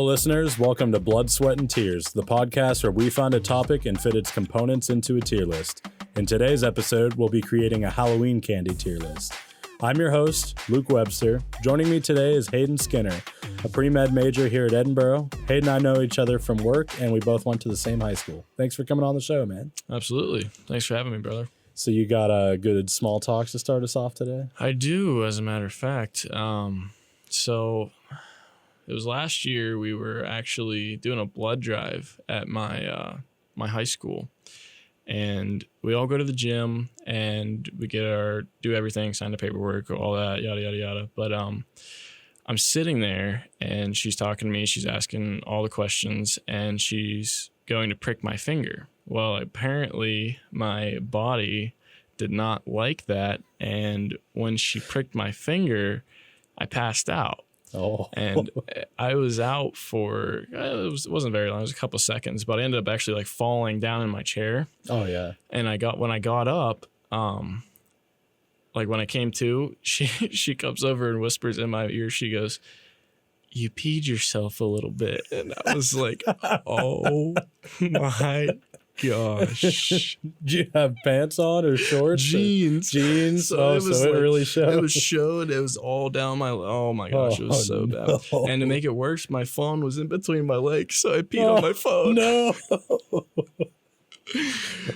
Hello, listeners. Welcome to Blood, Sweat, and Tears, the podcast where we find a topic and fit its components into a tier list. In today's episode, we'll be creating a Halloween candy tier list. I'm your host, Luke Webster. Joining me today is Hayden Skinner, a pre-med major here at Edinboro. Hayden and I know each other from work, and we both went to the same high school. Thanks for coming on the show, man. Absolutely. Thanks for having me, brother. So you got a good small talk to start us off today? I do, as a matter of fact. So it was last year we were actually doing a blood drive at my my high school. And we all go to the gym and we do everything, sign the paperwork, all that, yada, yada, yada. But I'm sitting there and she's talking to me. She's asking all the questions and she's going to prick my finger. Well, apparently my body did not like that. And when she pricked my finger, I passed out. Oh. And I was out for, it wasn't very long, it was a couple of seconds, but I ended up actually like falling down in my chair. Oh, yeah. And when I got up, like when I came to, she comes over and whispers in my ear, she goes, "You peed yourself a little bit." And I was like, oh my gosh. Did you have pants on or shorts? Jeans. Jeans. So it really showed. It was showed. It was all down my. Oh my gosh, it was so bad. And to make it worse, my phone was in between my legs, so I peed on my phone. No.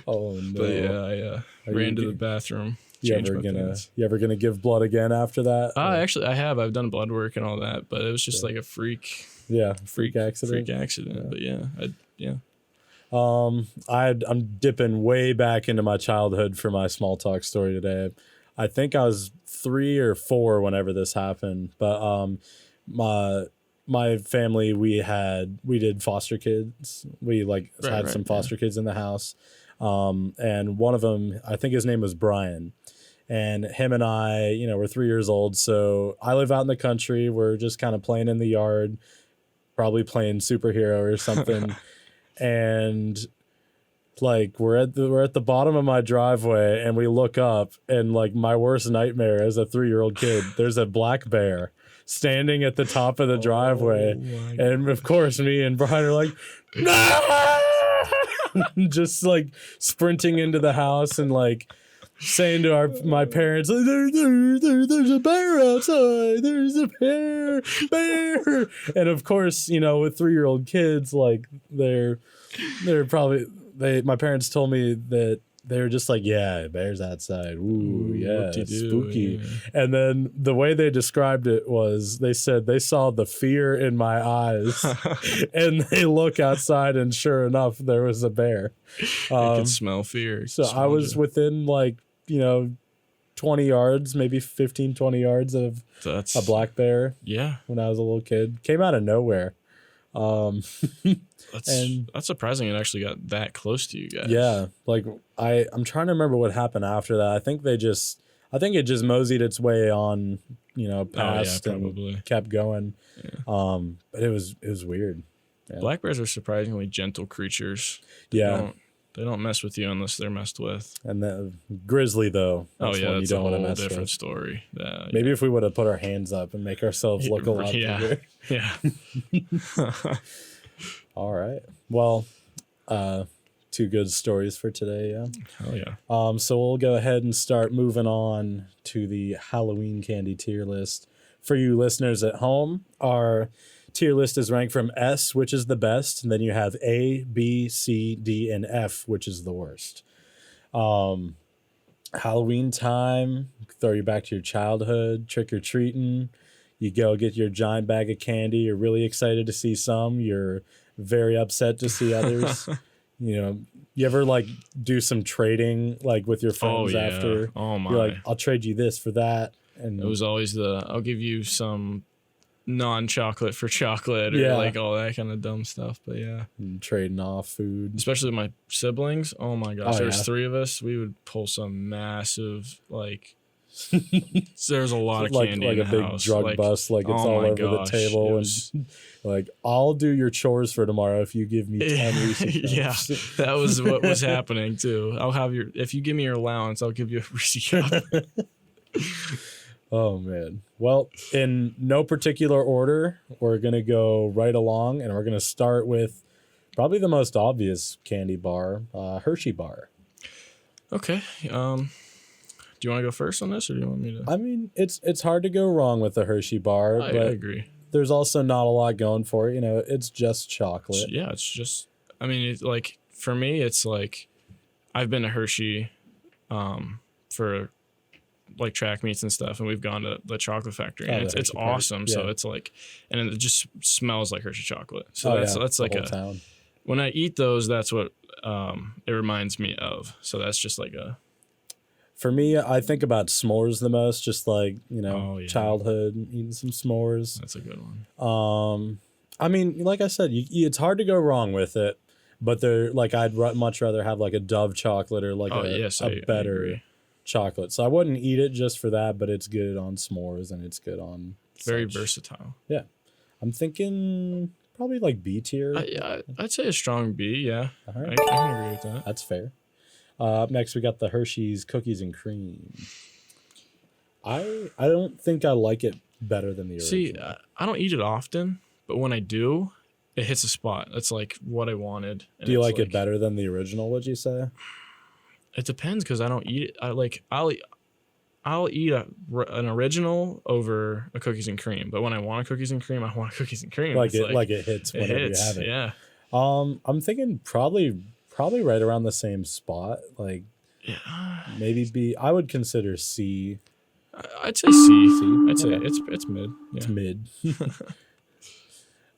Oh no. But yeah, I ran to the bathroom. You ever gonna give blood again after that? Actually, I have. I've done blood work and all that, but it was just like a freak. Yeah, freak accident. But yeah. I'm dipping way back into my childhood for my small talk story today. I think I was 3 or 4 whenever this happened, but my family, we did foster kids. We had some foster kids in the house, and one of them, I think his name was Brian, and him and I, we're 3 years old, so I live out in the country. We're just kind of playing in the yard, probably playing superhero or something. And we're at the bottom of my driveway and we look up and my worst nightmare as a 3-year-old kid, there's a black bear standing at the top of the driveway. And of course me and Brian are like, no! Just sprinting into the house and saying to my parents, there's a bear outside. There's a bear. And of course, with 3-year-old kids, they're probably, my parents told me that they were just yeah, bear's outside. Ooh, yeah, spooky. Yeah. And then the way they described it was, they said they saw the fear in my eyes and they look outside and sure enough, there was a bear. You could smell fear. So I was within 20 yards, maybe 15, 20 yards of a black bear. Yeah. When I was a little kid. Came out of nowhere. That's surprising it actually got that close to you guys. Yeah. I'm trying to remember what happened after that. I think it just moseyed its way on, past and kept going. Yeah. But it was weird. Yeah. Black bears are surprisingly gentle creatures. They don't mess with you unless they're messed with. And the grizzly, though. That's you don't want to mess different with. Story. Maybe if we would have put our hands up and make ourselves look a lot bigger. Yeah. All right. Well, 2 good stories for today. Yeah. Hell yeah. So we'll go ahead and start moving on to the Halloween candy tier list. For you listeners at home, our tier list is ranked from S, which is the best, and then you have A, B, C, D, and F, which is the worst. Halloween time, throw you back to your childhood, trick-or-treating. You go get your giant bag of candy. You're really excited to see some. You're very upset to see others. You ever do some trading with your friends after? Oh my! You're I'll trade you this for that. And it was always I'll give you some non-chocolate for chocolate or all that kind of dumb stuff. But yeah, and trading off food, especially with my siblings. Oh my gosh, there's 3 of us. We would pull some massive there's a lot of candy in the house. Like a big drug bust, it's all over the table. And I'll do your chores for tomorrow if you give me 10 Reese's Cups. Yeah, that was what was happening too. If you give me your allowance, I'll give you a Reese's Cup. Oh man. Well, in no particular order, we're gonna go right along, and we're gonna start with probably the most obvious candy bar, Hershey bar. Okay. Do you want to go first on this, or do you want me to? I mean, it's hard to go wrong with the Hershey bar, I but agree. there's also not a lot going for it. You know, it's just chocolate. Yeah, it's just. I mean, it's like for me, it's like I've been to Hershey, for like track meets and stuff, and we've gone to the chocolate factory, and it's awesome. Yeah. So it's like, and it just smells like Hershey chocolate. So that's like town. When I eat those, that's what it reminds me of. So that's just like a. For me, I think about s'mores the most, just like, you know, childhood, eating some s'mores. That's a good one. I mean, like I said, it's hard to go wrong with it, but they're like, I'd much rather have like a Dove chocolate or like a better chocolate. So I wouldn't eat it just for that, but it's good on s'mores and it's good on very versatile. Yeah. I'm thinking probably like B tier. I'd say a strong B, yeah. All right. I can agree with that. That's fair. Up next, we got the Hershey's Cookies and Cream. I don't think I like it better than the original. See, I don't eat it often, but when I do, it hits a spot. It's like what I wanted. Do you like it better than the original, would you say? It depends, because I don't eat it. I'll eat an original over a cookies and cream, but when I want a cookies and cream, I want a cookies and cream. Like it hits whenever you have it. Yeah. I'm thinking probably right around the same spot. Like, maybe B. I would consider C. I'd say C. I'd say it's mid. Yeah. It's mid.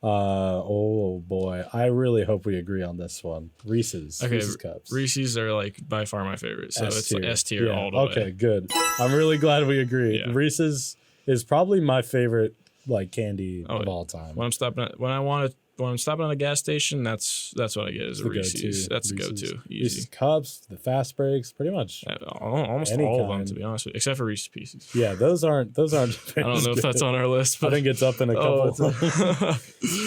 Oh boy, I really hope we agree on this one. Reese's cups. Reese's are like by far my favorite, so it's like S tier all the way. Okay, good. I'm really glad we agree. Yeah. Reese's is probably my favorite like candy of all time. When I'm stopping at a gas station, that's what I get is a Reese's. That's the go-to. Easy. Reese's cups, the fast breaks, pretty much. Almost all of them, to be honest with you, except for Reese's Pieces. Yeah, those aren't. I don't know if that's on our list, but I think it's up in a couple.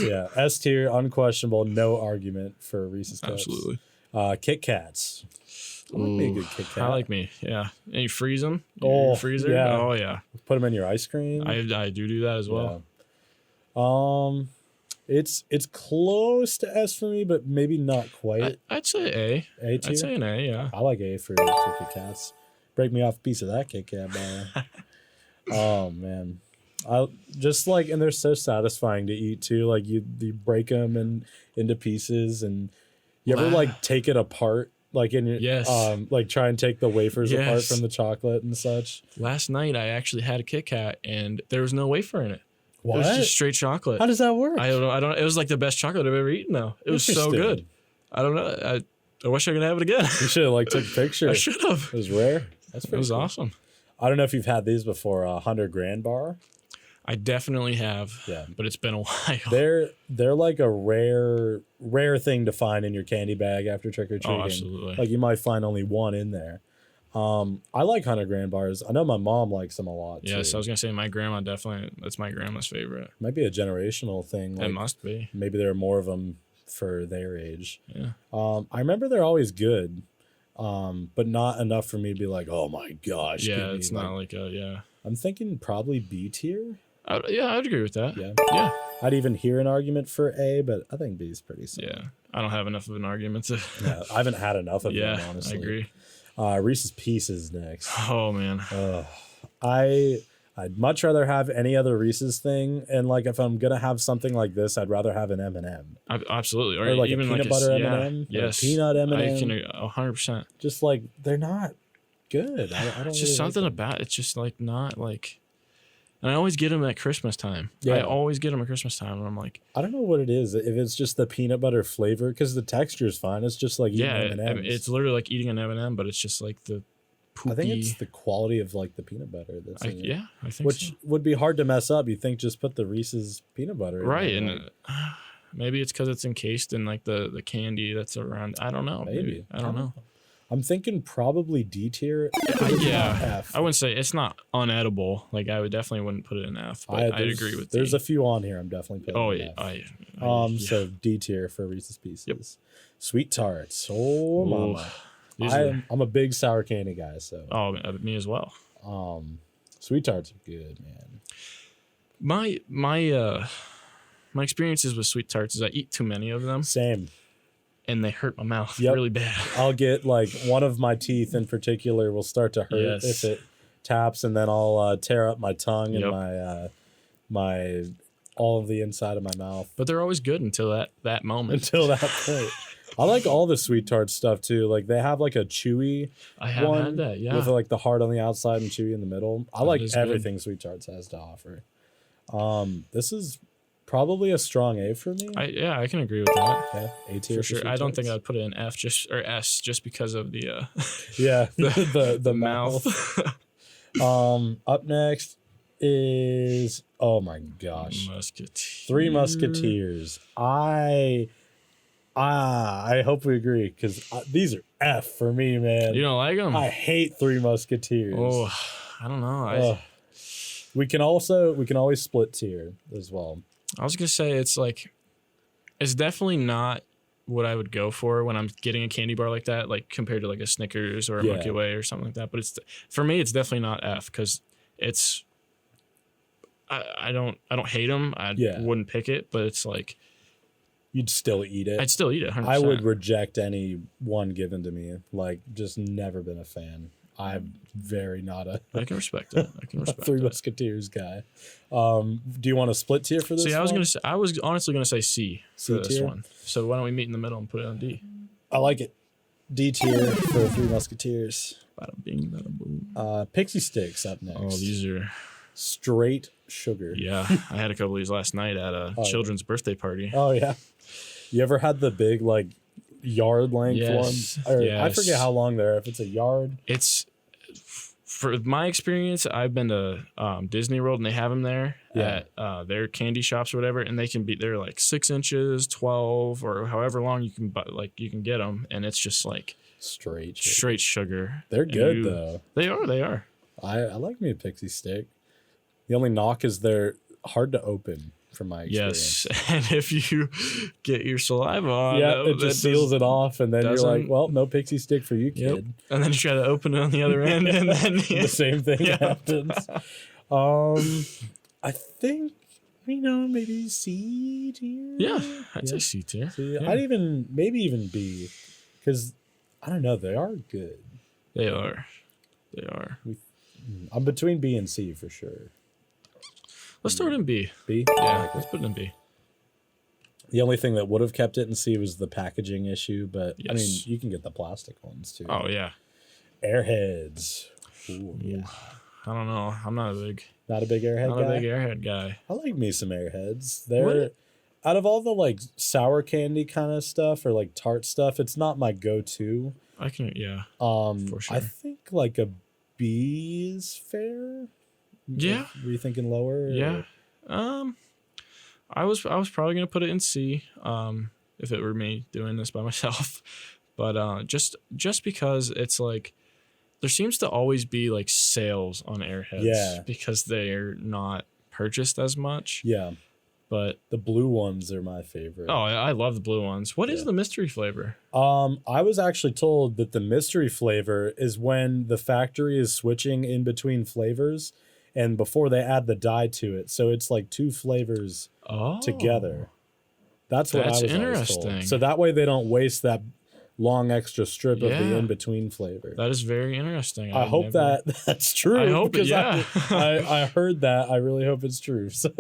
Yeah, S tier, unquestionable, no argument for Reese's cups. Absolutely. Kit Kats. I like me a good Kit Kat. I like me. Yeah, and you freeze them. In your freezer. Yeah. Oh yeah. Put them in your ice cream. I do that as well. Yeah. It's close to S for me, but maybe not quite. I'd say A. A tier? I'd say an A, yeah. I like A for Kit Kats. Break me off a piece of that Kit Kat bar. Oh man, I just like, and they're so satisfying to eat too. Like you break them into pieces, and you ever like take it apart, like in your like try and take the wafers apart from the chocolate and such. Last night I actually had a Kit Kat, and there was no wafer in it. What? It was just straight chocolate. How does that work? I don't know. It was like the best chocolate I've ever eaten, though. It was so good. I don't know. I wish I could have it again. You should have like took a picture. I should have. It was rare. It was awesome. I don't know if you've had these before. 100 grand bar. I definitely have. Yeah, but it's been a while. They're like a rare thing to find in your candy bag after trick or treating. Oh, absolutely. Like you might find only one in there. I like 100 grand bars. I know my mom likes them a lot. Yes, I was gonna say my grandma that's my grandma's favorite. Might be a generational thing. It must be. Maybe there are more of them for their age. Yeah. I remember they're always good, but not enough for me to be like, oh my gosh. Yeah, it's not like I'm thinking probably B tier. I'd agree with that. Yeah. I'd even hear an argument for A, but I think B is pretty solid. Yeah. I don't have enough of an argument to. Yeah, I haven't had enough of them, honestly. I agree. Reese's Pieces next. Oh man. I'd much rather have any other Reese's thing, and like if I'm gonna have something like this, I'd rather have an M&M. Absolutely, or like even a peanut butter M&M. Yes, peanut M&M. I can 100%. Just like they're not good. I don't. It's just really something about it's just like not like. And I always get them at Christmas time. Yeah. I always get them at Christmas time, and I'm like, I don't know what it is. If it's just the peanut butter flavor, because the texture is fine. It's just like eating M&Ms. I mean, it's literally like eating an M&M, but it's just like the poopy. I think it's the quality of like the peanut butter that's in it. Yeah, I think Which would be hard to mess up. You think just put the Reese's peanut butter in right, there, and maybe it's because it's encased in like the candy that's around. I don't know. Maybe. I don't know. I'm thinking probably D tier. F. I wouldn't say it's not unedible. Like I definitely wouldn't put it in F, but I'd agree with There's D. a few on here I'm definitely putting in F. So D tier for Reese's Pieces. Yep. Sweet Tarts. Oh mama. I'm a big sour candy guy, so. Oh, me as well. Sweet Tarts are good, man. My experiences with Sweet Tarts is I eat too many of them. Same. And they hurt my mouth really bad. I'll get like one of my teeth in particular will start to hurt if it taps, and then I'll tear up my tongue and my all of the inside of my mouth. But they're always good until that moment. Until that point. I like all the Sweet Tart stuff too. Like they have like a chewy I have had that, yeah. with like the hard on the outside and chewy in the middle. I like everything Sweet Tarts has to offer. This is probably a strong A for me. I can agree with that. Yeah, A tier for sure. I don't think I'd put it in F or S just because of the the mouth. Up next is my gosh, Three Musketeers. I hope we agree because these are F for me, man. You don't like them? I hate Three Musketeers. Oh, I don't know. We can always split tier as well. I was gonna say it's definitely not what I would go for when I'm getting a candy bar like that, like compared to like a Snickers or a Milky Way or something like that. But for me, it's definitely not F because it's. I don't hate them. I wouldn't pick it, but it's like. You'd still eat it. I'd still eat it. 100%. I would reject any one given to me. Like, just never been a fan. I'm very not a. I can respect it. Three Musketeers guy. Do you want a split tier for this? See, I was honestly gonna say C for this one. So why don't we meet in the middle and put it on D? I like it. D tier for Three Musketeers. Bada bing, bada boom. Pixie Sticks up next. Oh, these are straight sugar. Yeah, I had a couple of these last night at a children's birthday party. Oh yeah. You ever had the big like yard length ones? I forget how long they're. If it's a yard, it's for my experience. I've been to Disney World and they have them there at their candy shops or whatever, and they're like 6 inches, 12, or however long you can get them, and it's just like straight sugar. They're good though. They are. I like me a Pixie Stick. The only knock is they're hard to open. From my experience. Yes, and if you get your saliva on, it just seals it off, and then you're like, well, no Pixie Stick for you, kid. Yep. And then you try to open it on the other end, and then the same thing happens. I think, maybe C tier? Yeah, I'd say C tier. I'd maybe even B, because, I don't know, they are good. They are. I'm between B and C for sure. Let's throw it in B. B? Yeah, let's put it in B. The only thing that would have kept it in C was the packaging issue, but I mean, you can get the plastic ones too. Oh, yeah. Airheads. Ooh, yeah. I don't know. I'm not a big Airhead guy. Not a big Airhead guy. I like me some Airheads. They're out of all the like sour candy kind of stuff or like tart stuff, it's not my go-to. For sure. I think like a B is fair. Yeah. Were you thinking lower? Yeah. I was probably gonna put it in C, if it were me doing this by myself. But just because it's like there seems to always be like sales on Airheads because they're not purchased as much. Yeah. But the blue ones are my favorite. Oh, I love the blue ones. What is the mystery flavor? I was actually told that the mystery flavor is when the factory is switching in between flavors and before they add the dye to it. So it's like two flavors together. That's what I was always told. So that way they don't waste that long extra strip of the in-between flavor. That is very interesting. I hope that's true. I hope I heard that. I really hope it's true. So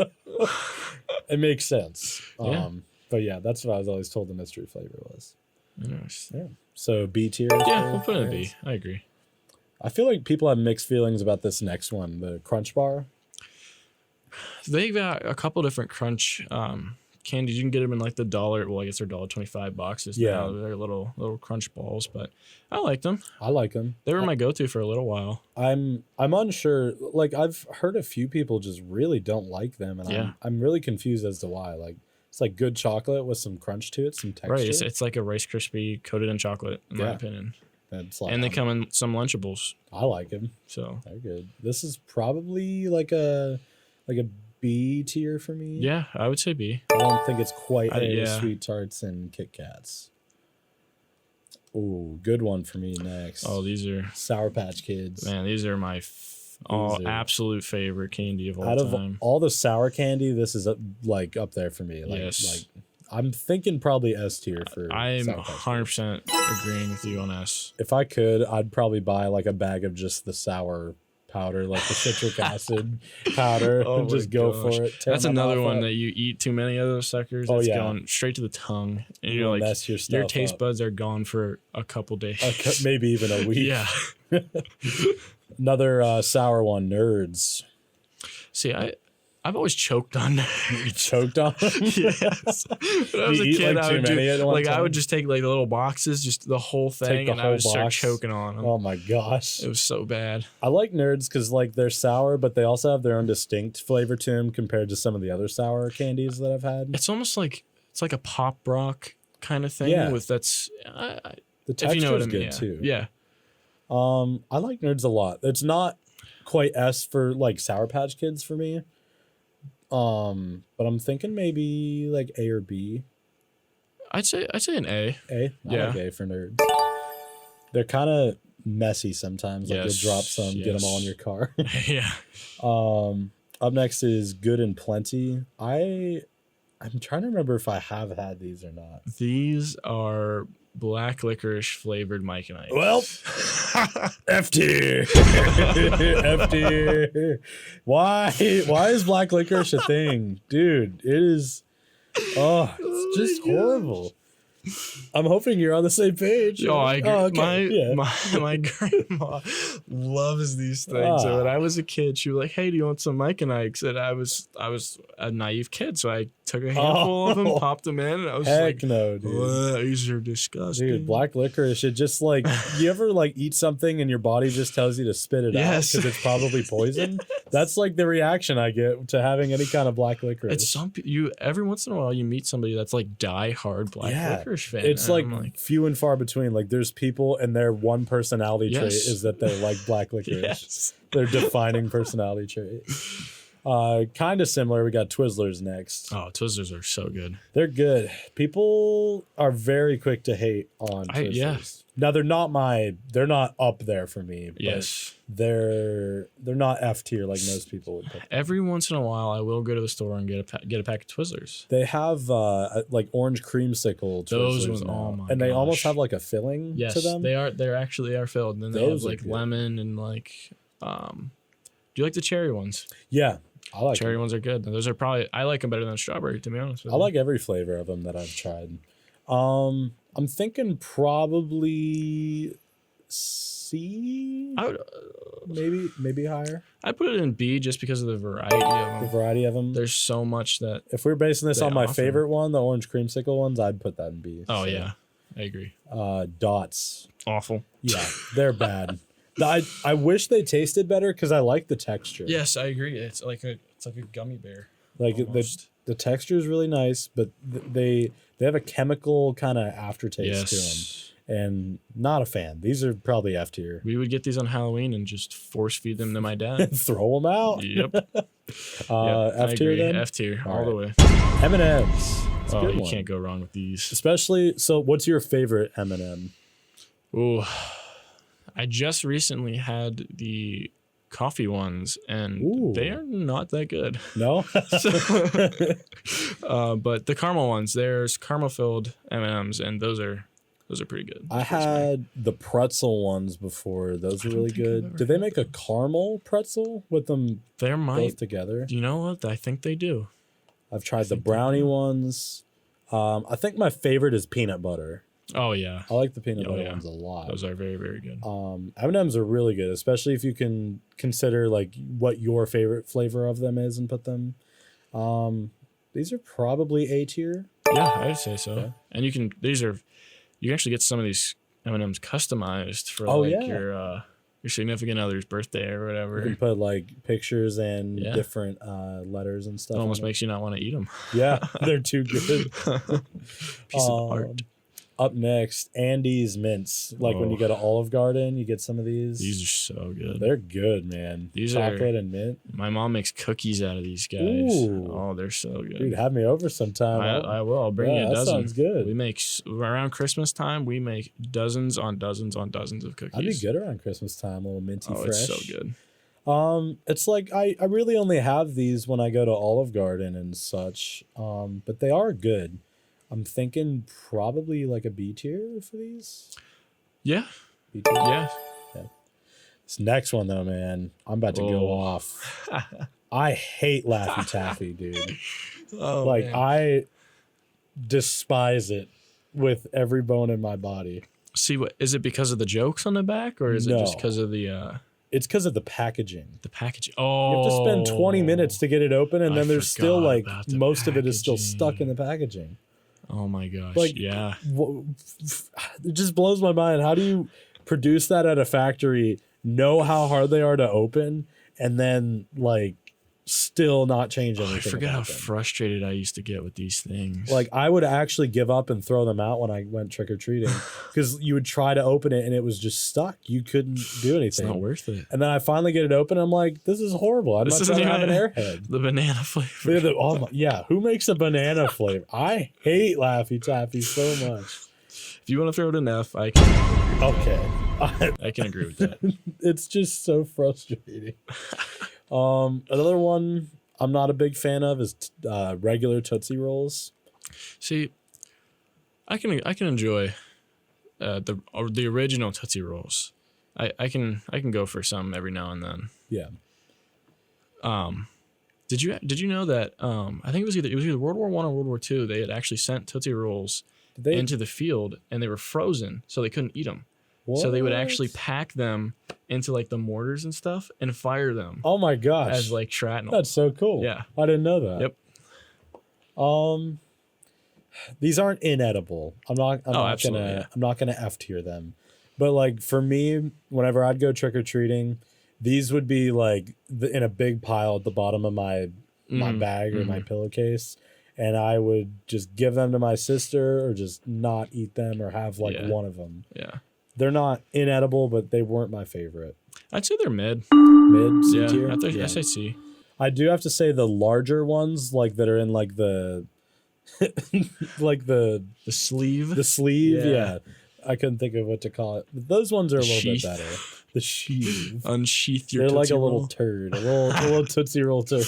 it makes sense. But yeah, that's what I was always told the mystery flavor was. Interesting. Yeah. So B tier. Yeah, we'll put it in B. I agree. I feel like people have mixed feelings about this next one, the Crunch Bar. They've got a couple different Crunch candies. You can get them in like the $1. Well, I guess they're $1.25 boxes. Now. They're little Crunch balls, but I like them. I like them. They were my go-to for a little while. I'm unsure. Like I've heard a few people just really don't like them, and I'm really confused as to why. Like it's like good chocolate with some crunch to it, some texture. Right. It's like a Rice Krispie coated in chocolate, in my opinion. And they come in some Lunchables. I like them. So they're good. This is probably like a B tier for me. Yeah, I would say B. I don't think it's quite Sweet Tarts and Kit Kats. Ooh, good one for me next. Oh, these are Sour Patch Kids. Man, these are my Oh, absolute favorite candy of all out time. of all the sour candy, this is like up there for me. Like, Yes. like I'm thinking probably S tier for. I'm Sour Patch Kids. 100% agreeing with you on S. If I could, I'd probably buy like a bag of just the sour powder, like the citric acid powder, and just go for it. That's another one that you eat too many of those suckers. Oh, it's yeah. going straight to the tongue, and you're like, mess your taste up. buds are gone for a couple days. Maybe even a week. Yeah. Another sour one, Nerds. See, I've always choked on You choked on them? Yes. When I was a eat, kid, like, I too would many at one I time? would just take like the little boxes, just the whole thing, the and I whole would start box? choking on them. Oh my gosh. It was so bad. I like Nerds because like they're sour, but they also have their own distinct flavor to them compared to some of the other sour candies that I've had. It's almost like it's like a pop rock kind of thing. Yeah. With that's The if texture you know what I is mean. good too. Yeah. I like Nerds a lot. It's not quite S for like Sour Patch Kids for me. But I'm thinking maybe like A or B. I'd say an A. A? I Yeah. like A for Nerds. They're kind of messy sometimes. Like Yes, you'll drop some, get them yes. all in your car. Yeah. Up next is Good and Plenty. I'm trying to remember if I have had these or not. These are black licorice flavored Mike and Ike. Well, F tier. F tier. Why is black licorice a thing? Dude, it is. Oh, it's just horrible. I'm hoping you're on the same page. Oh, I agree. Okay. My grandma loves these things. So when I was a kid, she was like, "Hey, do you want some Mike and Ike's?" And I was a naive kid, so I took a handful of them, popped them in, and I was Heck like, no, dude. "These are disgusting." Dude, black licorice, it just like, you ever like eat something and your body just tells you to spit it out Yes. because it's probably poison? That's like the reaction I get to having any kind of black licorice. It's every once in a while you meet somebody that's like die hard black licorice fan. It's and like, I'm few and far between. Like there's people and their one personality trait Yes. is that they like black licorice. Yes. Their defining personality trait. Kind of similar. We got Twizzlers next. Oh, Twizzlers are so good. They're good. People are very quick to hate on Twizzlers. Yeah. Now they're not up there for me. But Yes. they're not F tier like most people would put. Every once in a while, I will go to the store and get a pack of Twizzlers. They have like orange creamsicle Those Twizzlers ones, now, oh my and they almost gosh. have like a filling Yes, to them. they are. They're actually filled. And then they Those have are like good. lemon and like. Do you like the cherry ones? Yeah, I like Cherry them. ones are good. Those are probably I like them better than strawberry. To be honest with I you. like every flavor of them that I've tried. I'm thinking probably C. I would. Maybe higher. I'd put it in B just because of the variety of The them. variety of them. There's so much that. If we're basing this they on my offer. favorite one, the orange creamsicle ones, I'd put that in B. Oh So, yeah, I agree. Dots. Awful. Yeah, they're bad. I wish they tasted better because I like the texture. Yes, I agree. It's like a gummy bear. Like almost. the texture is really nice, but they have a chemical kind of aftertaste to them, Yes. and not a fan. These are probably F tier. We would get these on Halloween and just force feed them to my dad. Throw them out. Yep. F tier then. F tier all All the right. way. M&M's. It's a Oh, good you one. can't go wrong with these. Especially so. What's your favorite M&M? Ooh, I just recently had the coffee ones, and Ooh. they are not that good. No. But the caramel ones, there's caramel filled M&Ms, and those are pretty good. I had the pretzel ones before. Those were don't really think I've good. ever Did they had make a caramel pretzel with them There both might. together? You know what? I think they do. I've tried the think they brownie do. ones. I think my favorite is peanut butter. Oh yeah, I like the peanut Oh, butter yeah. ones a lot. those are very very good. M&Ms are really good, especially if you can consider like what your favorite flavor of them is and put them. These are probably A tier. Yeah, I'd say so. Yeah. And you can actually get some of these M&Ms customized for Oh, like yeah. your significant other's birthday or You whatever. can put like pictures and Yeah. different letters and stuff. It almost on makes you not want to eat them. Yeah, they're too good. Piece of art. Up next, Andy's mints. Like when you Oh. go to Olive Garden, you get some of these. These are so good. They're good, man. These are- Chocolate and mint. My mom makes cookies out of these guys. Ooh. Oh, they're so good. Dude, have me over sometime. I will. I'll bring you a that dozen. sounds good. We make around Christmas time. We make dozens on dozens on dozens of cookies. I'd be good around Christmas time. A little minty Oh, fresh. it's so good. It's like I really only have these when I go to Olive Garden and such. But they are good. I'm thinking probably like a B tier for these. Yeah. B tier? Yeah. This next one though, man, I'm about to go off. I hate Laffy Taffy, dude. Oh, like man. I despise it with every bone in my body. See, what is it because of the jokes on the back, or is it just because of the It's because of the packaging. the packaging? Oh, You have to spend 20 minutes to get it open, and then there's still forgot like about the most of it is still packaging. stuck in the packaging. Oh my gosh! Like, yeah, it just blows my mind. How do you produce that at a factory, know how hard they are to open, and then like still not change anything? I forget how about them? frustrated I used to get with these things. Like I would actually give up and throw them out when I went trick or treating because you would try to open it and it was just stuck. You couldn't do anything. it's not worth it. And then I finally get it open. I'm like, this is horrible. I'm This not trying to have an isn't Airhead. The banana flavor. Who makes a banana flavor? I hate Laffy Taffy so much. If you want to throw it an F, I can. Okay. I can agree with that. It's just so frustrating. Another one I'm not a big fan of is regular Tootsie Rolls. See, I can enjoy the original Tootsie Rolls. I can go for some every now and then. Yeah. Did you know that I think it was either World War I or World War II, they had actually sent Tootsie Rolls into the field and they were frozen so they couldn't eat them. What? So they would actually pack them into like the mortars and stuff and fire them. Oh my gosh. As like shrapnel. That's so cool. Yeah. I didn't know that. Yep. These aren't inedible. I'm not gonna F tier them. But like for me, whenever I'd go trick or treating, these would be like in a big pile at the bottom of my bag or my pillowcase, and I would just give them to my sister or just not eat them or have like one of them. Yeah. They're not inedible, but they weren't my favorite. I'd say they're mid. Mid, C Yeah. tier? I say C. I do have to say the larger ones, like that are in like the like the sleeve. The sleeve, yeah. I couldn't think of what to call it. But those ones are a little bit better. The sheath. Unsheath your They're like Tootsie a little Roll. turd. A little Tootsie Roll turd.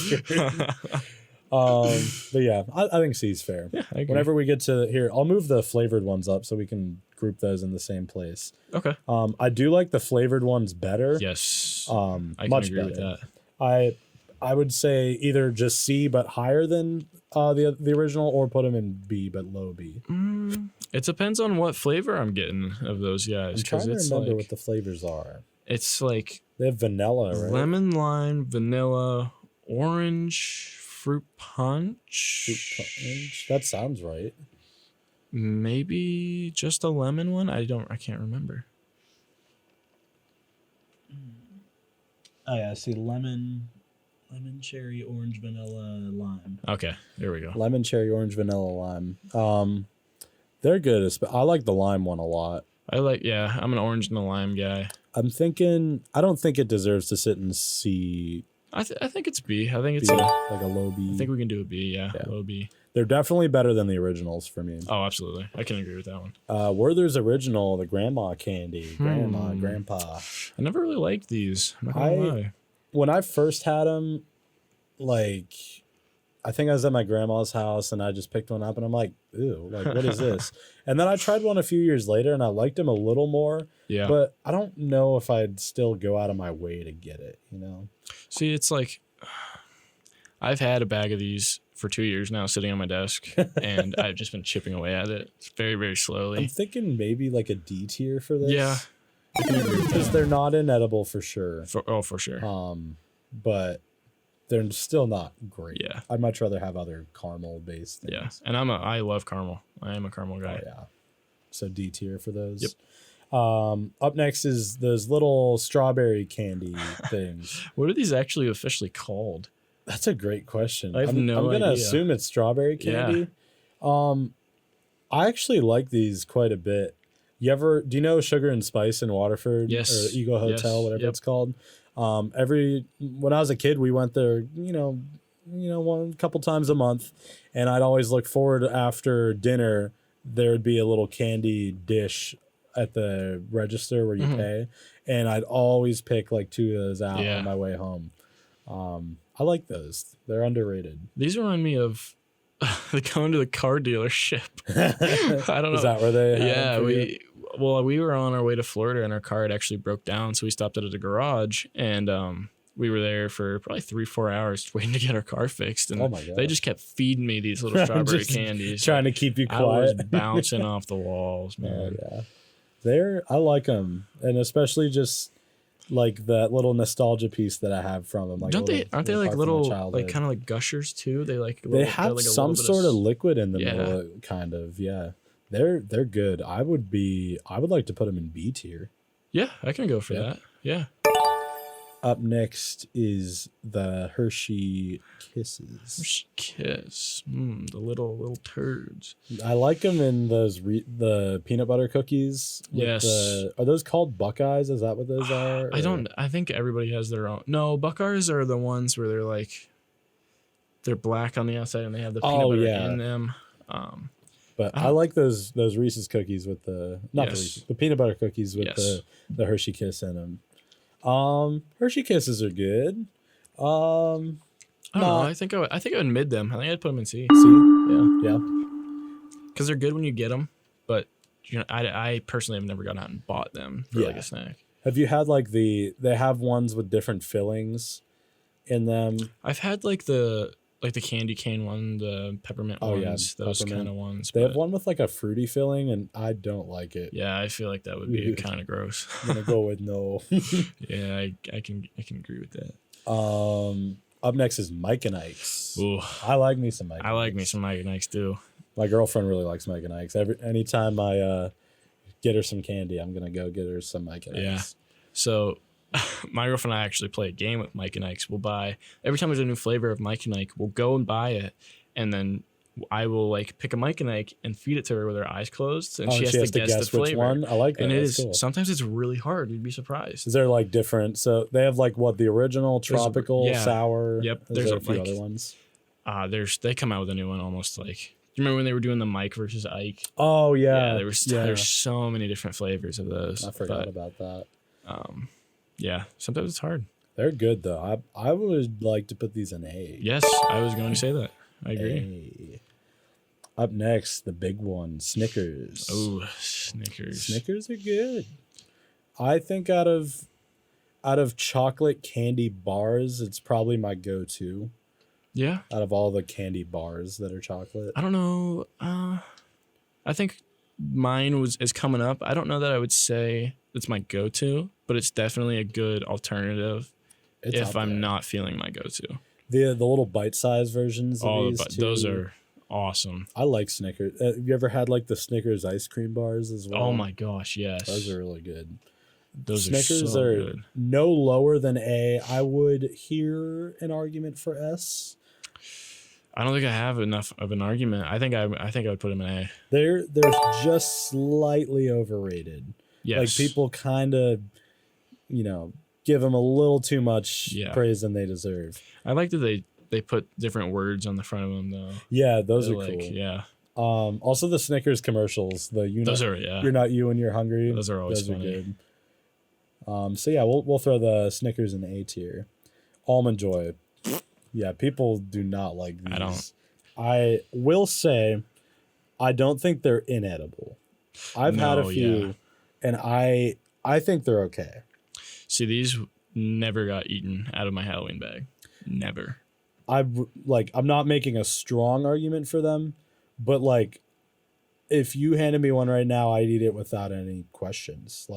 But yeah, I think C's fair. Yeah, I agree. Whenever we get to here, I'll move the flavored ones up so we can group those in the same place. Okay. I do like the flavored ones better. Yes. I can much agree better. with that. I would say either just C but higher than the original, or put them in B but low B. It depends on what flavor I'm getting of those guys. I'm trying to it's remember like, what the flavors are. It's like They have vanilla, right? lemon, lime, vanilla, orange, fruit punch. Fruit punch. That sounds right. Maybe just a lemon one. I can't remember. Oh yeah, I see lemon, cherry, orange, vanilla, lime. Okay, there we go. Lemon, cherry, orange, vanilla, lime. They're good. I like the lime one a lot. I'm an orange and a lime guy. I'm thinking, I don't think it deserves to sit in C. I think it's B. I think it's like a low B. I think we can do a B. Yeah, low B. They're definitely better than the originals for me. Oh, absolutely. I can agree with that one. Werther's original, the grandma candy, grandpa. I never really liked these. I'm not gonna lie. When I first had them, like, I think I was at my grandma's house and I just picked one up and I'm like, ew, like, what is this? And then I tried one a few years later and I liked them a little more. Yeah. But I don't know if I'd still go out of my way to get it, you know? See, it's like I've had a bag of these for 2 years now sitting on my desk and I've just been chipping away at it very, very slowly. I'm thinking maybe like a D tier for this. Yeah. Because they're not inedible for sure. For sure. But they're still not great. Yeah. I'd much rather have other caramel based things. Yeah. And I love caramel. I am a caramel guy. Oh, yeah. So D tier for those. Yep. Up next is those little strawberry candy things. What are these actually officially called? That's a great question. I have no I'm gonna idea. assume it's strawberry candy. Yeah. I actually like these quite a bit. Do you know Sugar and Spice in Waterford? Yes. Or Eagle Hotel, whatever it's called. When I was a kid, we went there, one couple times a month, and I'd always look forward after dinner. There would be a little candy dish at the register where you pay, and I'd always pick like 2 of those out on my way home. I like those. They're underrated. These remind me of going to the car dealership. I don't know. Is that where they? Yeah, we were on our way to Florida and our car had actually broke down, so we stopped at a garage and we were there for probably 3-4 hours waiting to get our car fixed, and they just kept feeding me these little strawberry candies, trying to keep you quiet. I was bouncing off the walls, man. Oh, yeah, I like them, and especially just like that little nostalgia piece that I have from them. Like, aren't they like little, like kind of like gushers too? They have like some sort of liquid in the middle, kind of. Yeah, they're good. I would like to put them in B tier. Yeah, I can go for that. Yeah. Up next is the Hershey Kisses. Hershey Kiss. The little turds. I like them in those the peanut butter cookies. Yes. Are those called Buckeyes? Is that what those are? I think everybody has their own. No, Buckeyes are the ones where they're black on the outside and they have the peanut butter in them. But I like those Reese's cookies with the peanut butter cookies with the Hershey Kiss in them. Hershey Kisses are good. I don't know. I think I would mid them. I think I'd put them in C. Yeah. Because they're good when you get them, but I personally have never gone out and bought them for like a snack. Have you had like they have ones with different fillings in them? I've had like the candy cane one, the peppermint ones, those kind of ones. They have one with like a fruity filling, and I don't like it. Yeah, I feel like that would be kind of gross. I'm gonna go with no. Yeah, I can agree with that. Up next is Mike and Ike's. Ooh. I like me some Mike. I like me some Mike and Ike's too. My girlfriend really likes Mike and Ike's. Anytime I get her some candy, I'm gonna go get her some Mike and Ike's. Yeah. So my girlfriend and I actually play a game with Mike and Ike's. We'll buy, every time there's a new flavor of Mike and Ike, we'll go and buy it, and then I will like pick a Mike and Ike and feed it to her with her eyes closed, and she has to guess the flavor. One? I like that. And That's cool. Sometimes it's really hard. You'd be surprised. Is there like different? So they have like what, the original tropical sour? Yep. There's a few other ones. They come out with a new one almost like. Do you remember when they were doing the Mike versus Ike? Oh yeah. There's so many different flavors of those. I forgot about that. Yeah, sometimes it's hard. They're good though. I would like to put these in A. Yes, I was going to say that. I agree. A. Up next, the big one, Snickers. Oh, Snickers. Snickers are good. I think out of chocolate candy bars, it's probably my go-to. Yeah. Out of all the candy bars that are chocolate. I don't know. I think mine is coming up. I don't know that I would say it's my go-to, but it's definitely a good alternative if I'm not feeling my go-to. The little bite-sized versions of these too. Those are awesome. I like Snickers. Have you ever had like the Snickers ice cream bars as well? Oh my gosh, yes. Those are really good. Snickers are good. No lower than A. I would hear an argument for S. I don't think I have enough of an argument. I think I would put them in A. They're just slightly overrated. Yes. Like people kind of, give them a little too much praise than they deserve. I like that they put different words on the front of them though. Yeah, those are cool. Yeah. Also the Snickers commercials. Those are You're not you when you're hungry. Those are always funny. Good. So yeah, we'll throw the Snickers in A tier. Almond Joy. Yeah, people do not like these. I don't. I will say, I don't think they're inedible. I've had a few, and I think they're okay. See, these never got eaten out of my Halloween bag. Never. I'm not making a strong argument for them, but like, if you handed me one right now, I'd eat it without any questions.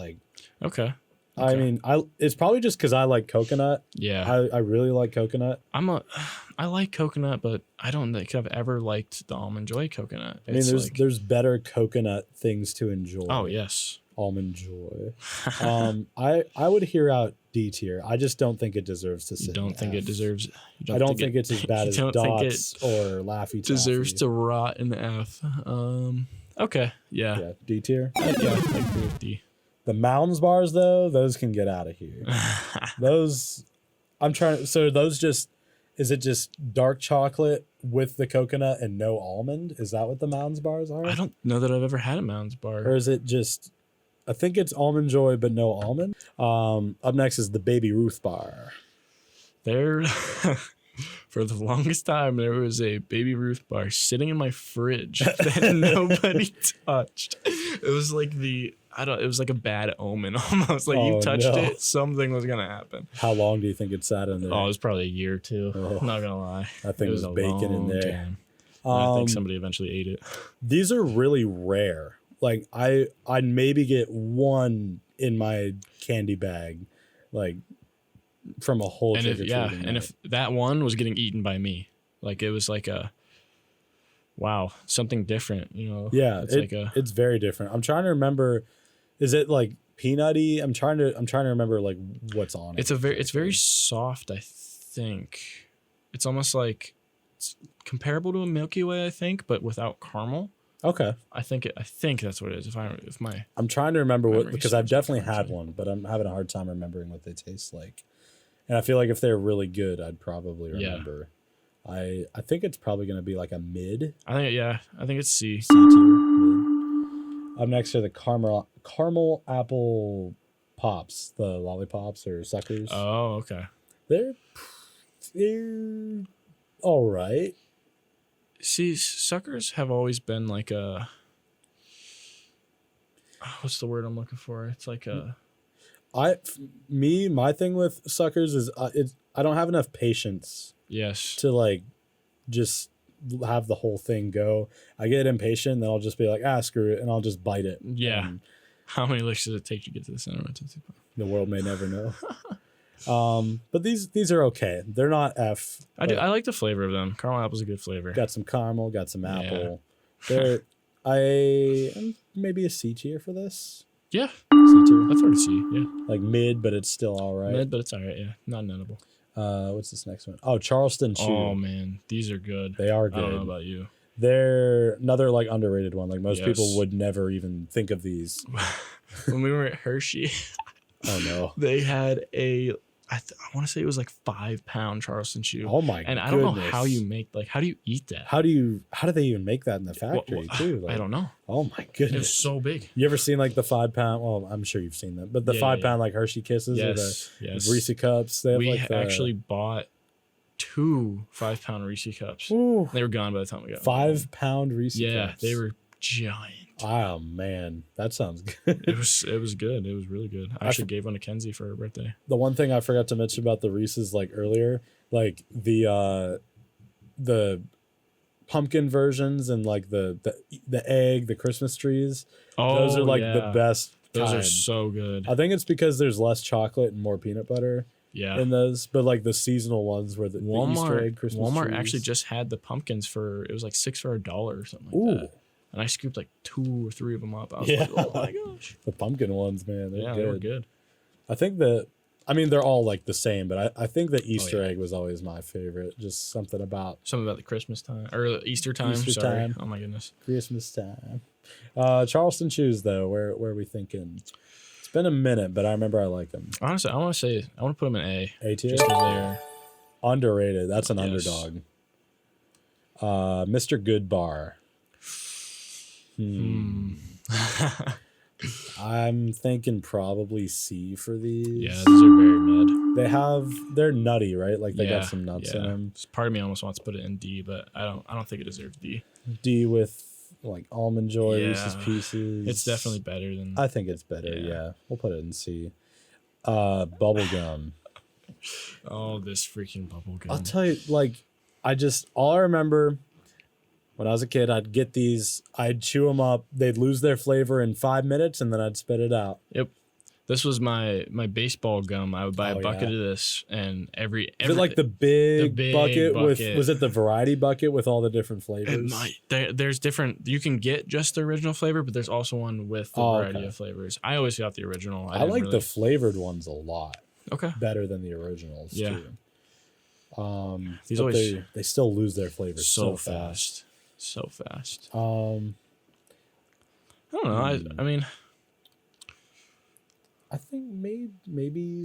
Okay. I mean, it's probably just because I like coconut. Yeah. I really like coconut. I like coconut, but I don't think I've ever liked the Almond Joy coconut. I mean, there's better coconut things to enjoy. Oh, yes. Almond Joy. I would hear out D tier. I just don't think it deserves to sit. You don't think F. it deserves. I don't think it's as bad as Dots or Laffy Taffy. Deserves to rot in the F. Okay. Yeah. D tier. Yeah, I agree with D. The Mounds bars, though, those can get out of here. Those, so those is it just dark chocolate with the coconut and no almond? Is that what the Mounds bars are? I don't know that I've ever had a Mounds bar. Or is it just I think it's Almond Joy, but no almond. Up next is the Baby Ruth bar. There, for the longest time, there was a Baby Ruth bar sitting in my fridge that nobody touched. It was like it was like a bad omen almost. Like you touched it, something was gonna happen. How long do you think it sat in there? Oh, it was probably a year or two. Oh, I'm not gonna lie. I think it was bacon in there. Time. I think somebody eventually ate it. These are really rare. Like I'd maybe get one in my candy bag, like from a whole trick or treating. And if that one was getting eaten by me, like it was like something different, you know? Yeah, it's very different. I'm trying to remember. Is it like peanutty? I'm trying to remember like what's on it. It's very soft. I think it's almost like it's comparable to a Milky Way, I think, but without caramel. Okay. I think that's what it is. I'm trying to remember what, because I've definitely had one, but I'm having a hard time remembering what they taste like. And I feel like if they're really good, I'd probably remember. Yeah. I think it's probably going to be like a mid. I think it's C. C tier. Mid. Up next are the caramel apple pops, the lollipops or suckers. Oh, okay. They're all right. See, suckers have always been like a... What's the word I'm looking for? It's like a... My thing with suckers is I don't have enough patience. Yes. To like just have the whole thing go. I get impatient, then I'll just be like, screw it, and I'll just bite it. Yeah. How many licks does it take to get to the center of a Tootsie Pop? The world may never know. But these are okay. They're not F. I like the flavor of them. Caramel apple's a good flavor. Got some caramel, got some apple. Yeah. I'm maybe a C tier for this. Yeah. C tier. That's hard to see. Yeah. Like mid, but it's still all right. Mid, but it's all right. Yeah. Not notable. What's this next one? Oh, Charleston Chew. Oh man, these are good. They are good. I don't know about you. They're another like underrated one. Like most people would never even think of these. When we were at Hershey, oh no, they had I want to say it was like 5-pound Charleston Chew. Oh my god! And I don't know how you make how do you eat that? How do they even make that in the factory too? Like, I don't know. Oh my goodness! It was so big. You ever seen like the 5-pound? Well, I'm sure you've seen them, but the 5-pound like Hershey Kisses or the Reese cups. They have actually bought 2 5-pound Reese cups. Ooh. They were gone by the time we got 5-pound Reese cups. Yeah, they were giant. Oh man, that sounds good. It was good. It was really good. I actually gave one to Kenzie for her birthday. The one thing I forgot to mention about the Reese's like earlier, like the pumpkin versions and like the egg, the Christmas trees. Oh, those are like the best. Those are so good. I think it's because there's less chocolate and more peanut butter. Yeah. In those, but like the seasonal ones where the Easter egg Christmas Walmart trees. actually just had the pumpkins it was like 6 for $1 or something like that. And I scooped like 2 or 3 of them up. I was like, oh my gosh. The pumpkin ones, man. They're good. They were good. I think they're all like the same, but I think the Easter egg was always my favorite. Just something about the Christmas time or Easter time. Time. Oh my goodness. Christmas time. Charleston Chews though, where are we thinking? It's been a minute, but I remember I like them. Honestly, I want to put them in A. A tier? Just because they're underrated. That's an underdog. Mr. Good Bar. I'm thinking probably C for these. Yeah, these are very mid. They're nutty, right? Like they got some nuts in them. Part of me almost wants to put it in D, but I don't think it deserves D. D with like Almond Joy, Reese's Pieces. It's definitely better than. I think it's better. Yeah, we'll put it in C. Bubble gum. Oh, this freaking bubble gum! I'll tell you, like, all I remember. When I was a kid, I'd get these, I'd chew them up, they'd lose their flavor in 5 minutes, and then I'd spit it out. Yep. This was my baseball gum. I would buy a bucket of this, and every Is it like the big bucket with, was it the variety bucket with all the different flavors? It might. There's different, you can get just the original flavor, but there's also one with the variety of flavors. I always got the original. I like the flavored ones a lot. Okay. Better than the originals, too. These always, they still lose their flavor so fast. So fast. I don't know. I mean, I think maybe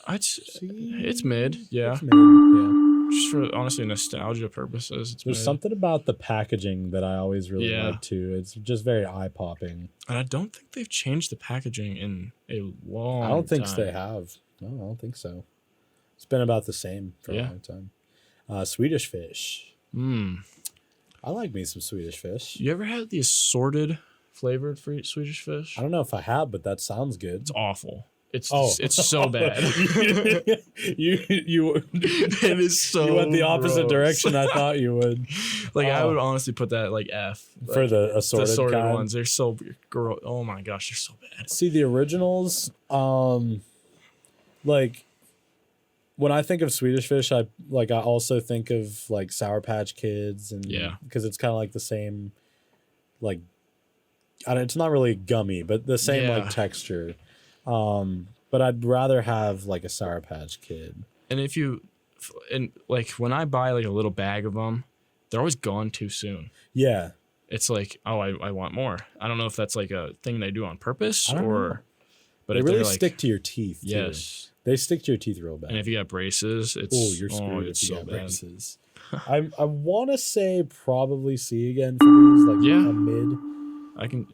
It's mid. Yeah. It's mid, yeah. Just for honestly nostalgia purposes. There's something about the packaging that I always really Yeah. like too. It's just very eye popping. And I don't think they've changed the packaging in a long time. I don't think they have. No, I don't think so. It's been about the same for a long time. Swedish fish. I like me some Swedish fish. You ever had the assorted flavored Swedish fish? I don't know if I have, but that sounds good. It's awful. It's so bad. you It is so you went the opposite gross. direction I thought you would. Like I would honestly put that like F For the assorted kind. ones. They're so gross. Oh my gosh, they're so bad. See the originals, like when I think of Swedish fish, I also think of like Sour Patch Kids, and because it's kind of like the same, like it's not really gummy, but the same like texture. But I'd rather have like a Sour Patch Kid. And like when I buy like a little bag of them, they're always gone too soon. Yeah. It's like, oh, I want more. I don't know if that's like a thing they do on purpose know. But they really stick to your teeth. Yes. Too. They stick to your teeth real bad. And if you got braces, you're screwed if you so got bad. braces. I want to say probably C again for these, like a mid. I can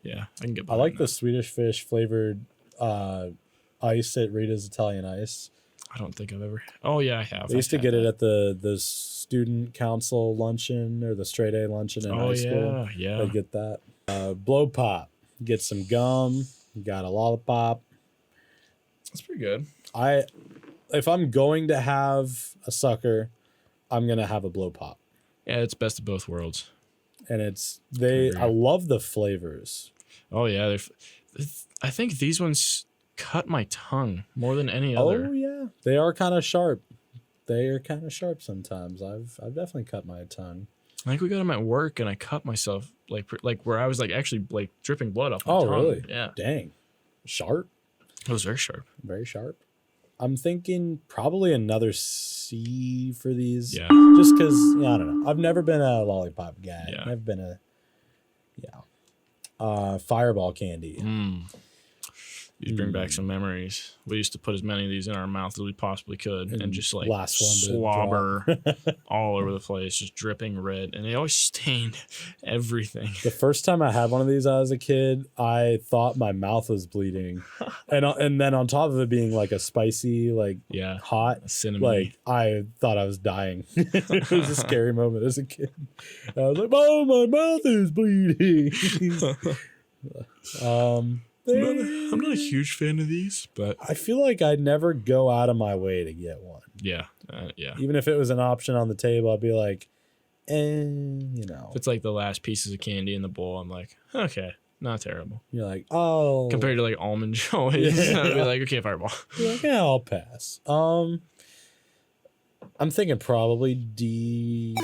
get. I like the Swedish fish flavored ice at Rita's Italian Ice. I don't think I've ever. Oh yeah, I have. They used to get it at the student council luncheon or the straight A luncheon in high school. Yeah. They get that. Blow pop. Get some gum. Got a lollipop. That's pretty good. If I'm going to have a sucker, I'm gonna have a blow pop. Yeah, it's best of both worlds. And I love the flavors. Oh yeah, I think these ones cut my tongue more than any other. Oh yeah, they are kind of sharp. They are kind of sharp sometimes. I've definitely cut my tongue. I think we got them at work, and I cut myself like where I was like actually like dripping blood off my tongue. Oh really? Yeah. Dang, sharp. It was very sharp. Very sharp. I'm thinking probably another C for these. Yeah. Just because I don't know. I've never been a lollipop guy. Yeah. Never been Fireball candy. These bring back some memories. We used to put as many of these in our mouth as we possibly could and just like slobber all over the place, just dripping red. And they always stained everything. The first time I had one of these as a kid, I thought my mouth was bleeding. and then on top of it being like a spicy, like hot, cinnamon. Like I thought I was dying. It was a scary moment as a kid. I was like, oh, my mouth is bleeding. I'm not a huge fan of these, but I feel like I'd never go out of my way to get one. Yeah. Even if it was an option on the table, I'd be like, If it's like the last pieces of candy in the bowl, I'm like, okay, not terrible. You're like, oh. Compared to like Almond Joys, I'd be like, okay, Fireball. You're like, yeah, I'll pass. I'm thinking probably D.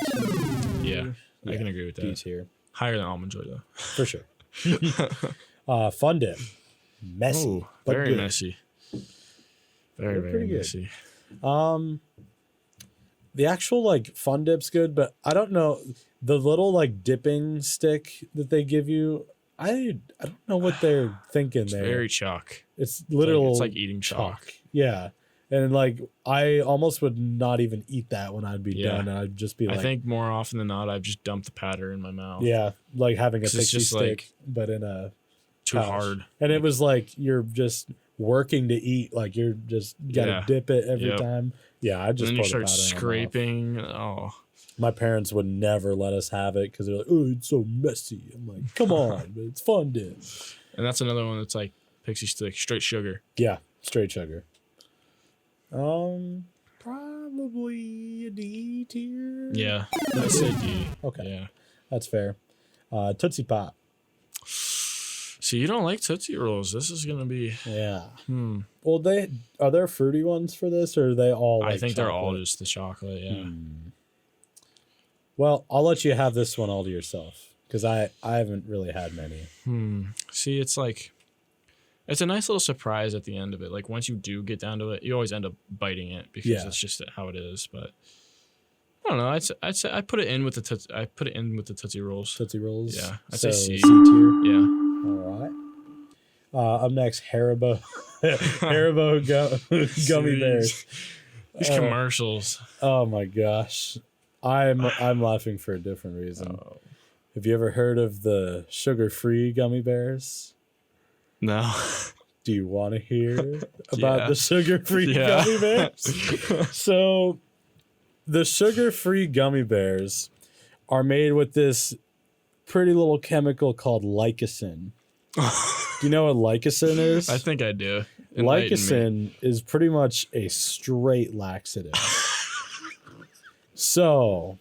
Yeah, I can agree with that. D tier. Higher than Almond Joy, though. For sure. Fun Dip. Messy. Ooh, but very good. messy. Very good. messy. The actual like Fun Dip's good, but I don't know the little like dipping stick that they give you. I don't know what they're thinking there. Very chalk. It's literal. It's like eating chalk. Yeah. And like I almost would not even eat that when I'd be done, and I'd just be like. I think more often than not, I've just dumped the powder in my mouth. Yeah, like having a pixie stick, like, but in a too pouch. hard. And it was like you're just working to eat, like you're just gotta dip it every time. Yeah, I just. And then you start powder scraping. Oh, my parents would never let us have it because they're like, "Oh, it's so messy." I'm like, "Come on, but it's Fun Dip." And that's another one that's like pixie stick, straight sugar. Yeah, straight sugar. Probably a D tier. Yeah, I'd say D. Okay, yeah, that's fair. Tootsie Pop. See, you don't like Tootsie Rolls. This is gonna be. Yeah. Well, are there fruity ones for this, or are they all? Like I think chocolate? they're all just the chocolate. Yeah. Well, I'll let you have this one all to yourself because I haven't really had many. See, it's like. It's a nice little surprise at the end of it. Like once you do get down to it, you always end up biting it because it's just how it is. But I don't know. I'd say I put it in with the Tootsie Rolls. Tootsie Rolls. Yeah, I'd say C. C tier. Yeah. All Up next, Haribo. Gummy bears. These commercials. Oh my gosh. I'm laughing for a different reason. Oh. Have you ever heard of the sugar-free gummy bears? No. Do you want to hear about the sugar-free gummy bears? So, the sugar-free gummy bears are made with this pretty little chemical called licocin. Do you know what licocin is? I think I do. Licocin is pretty much a straight laxative. So,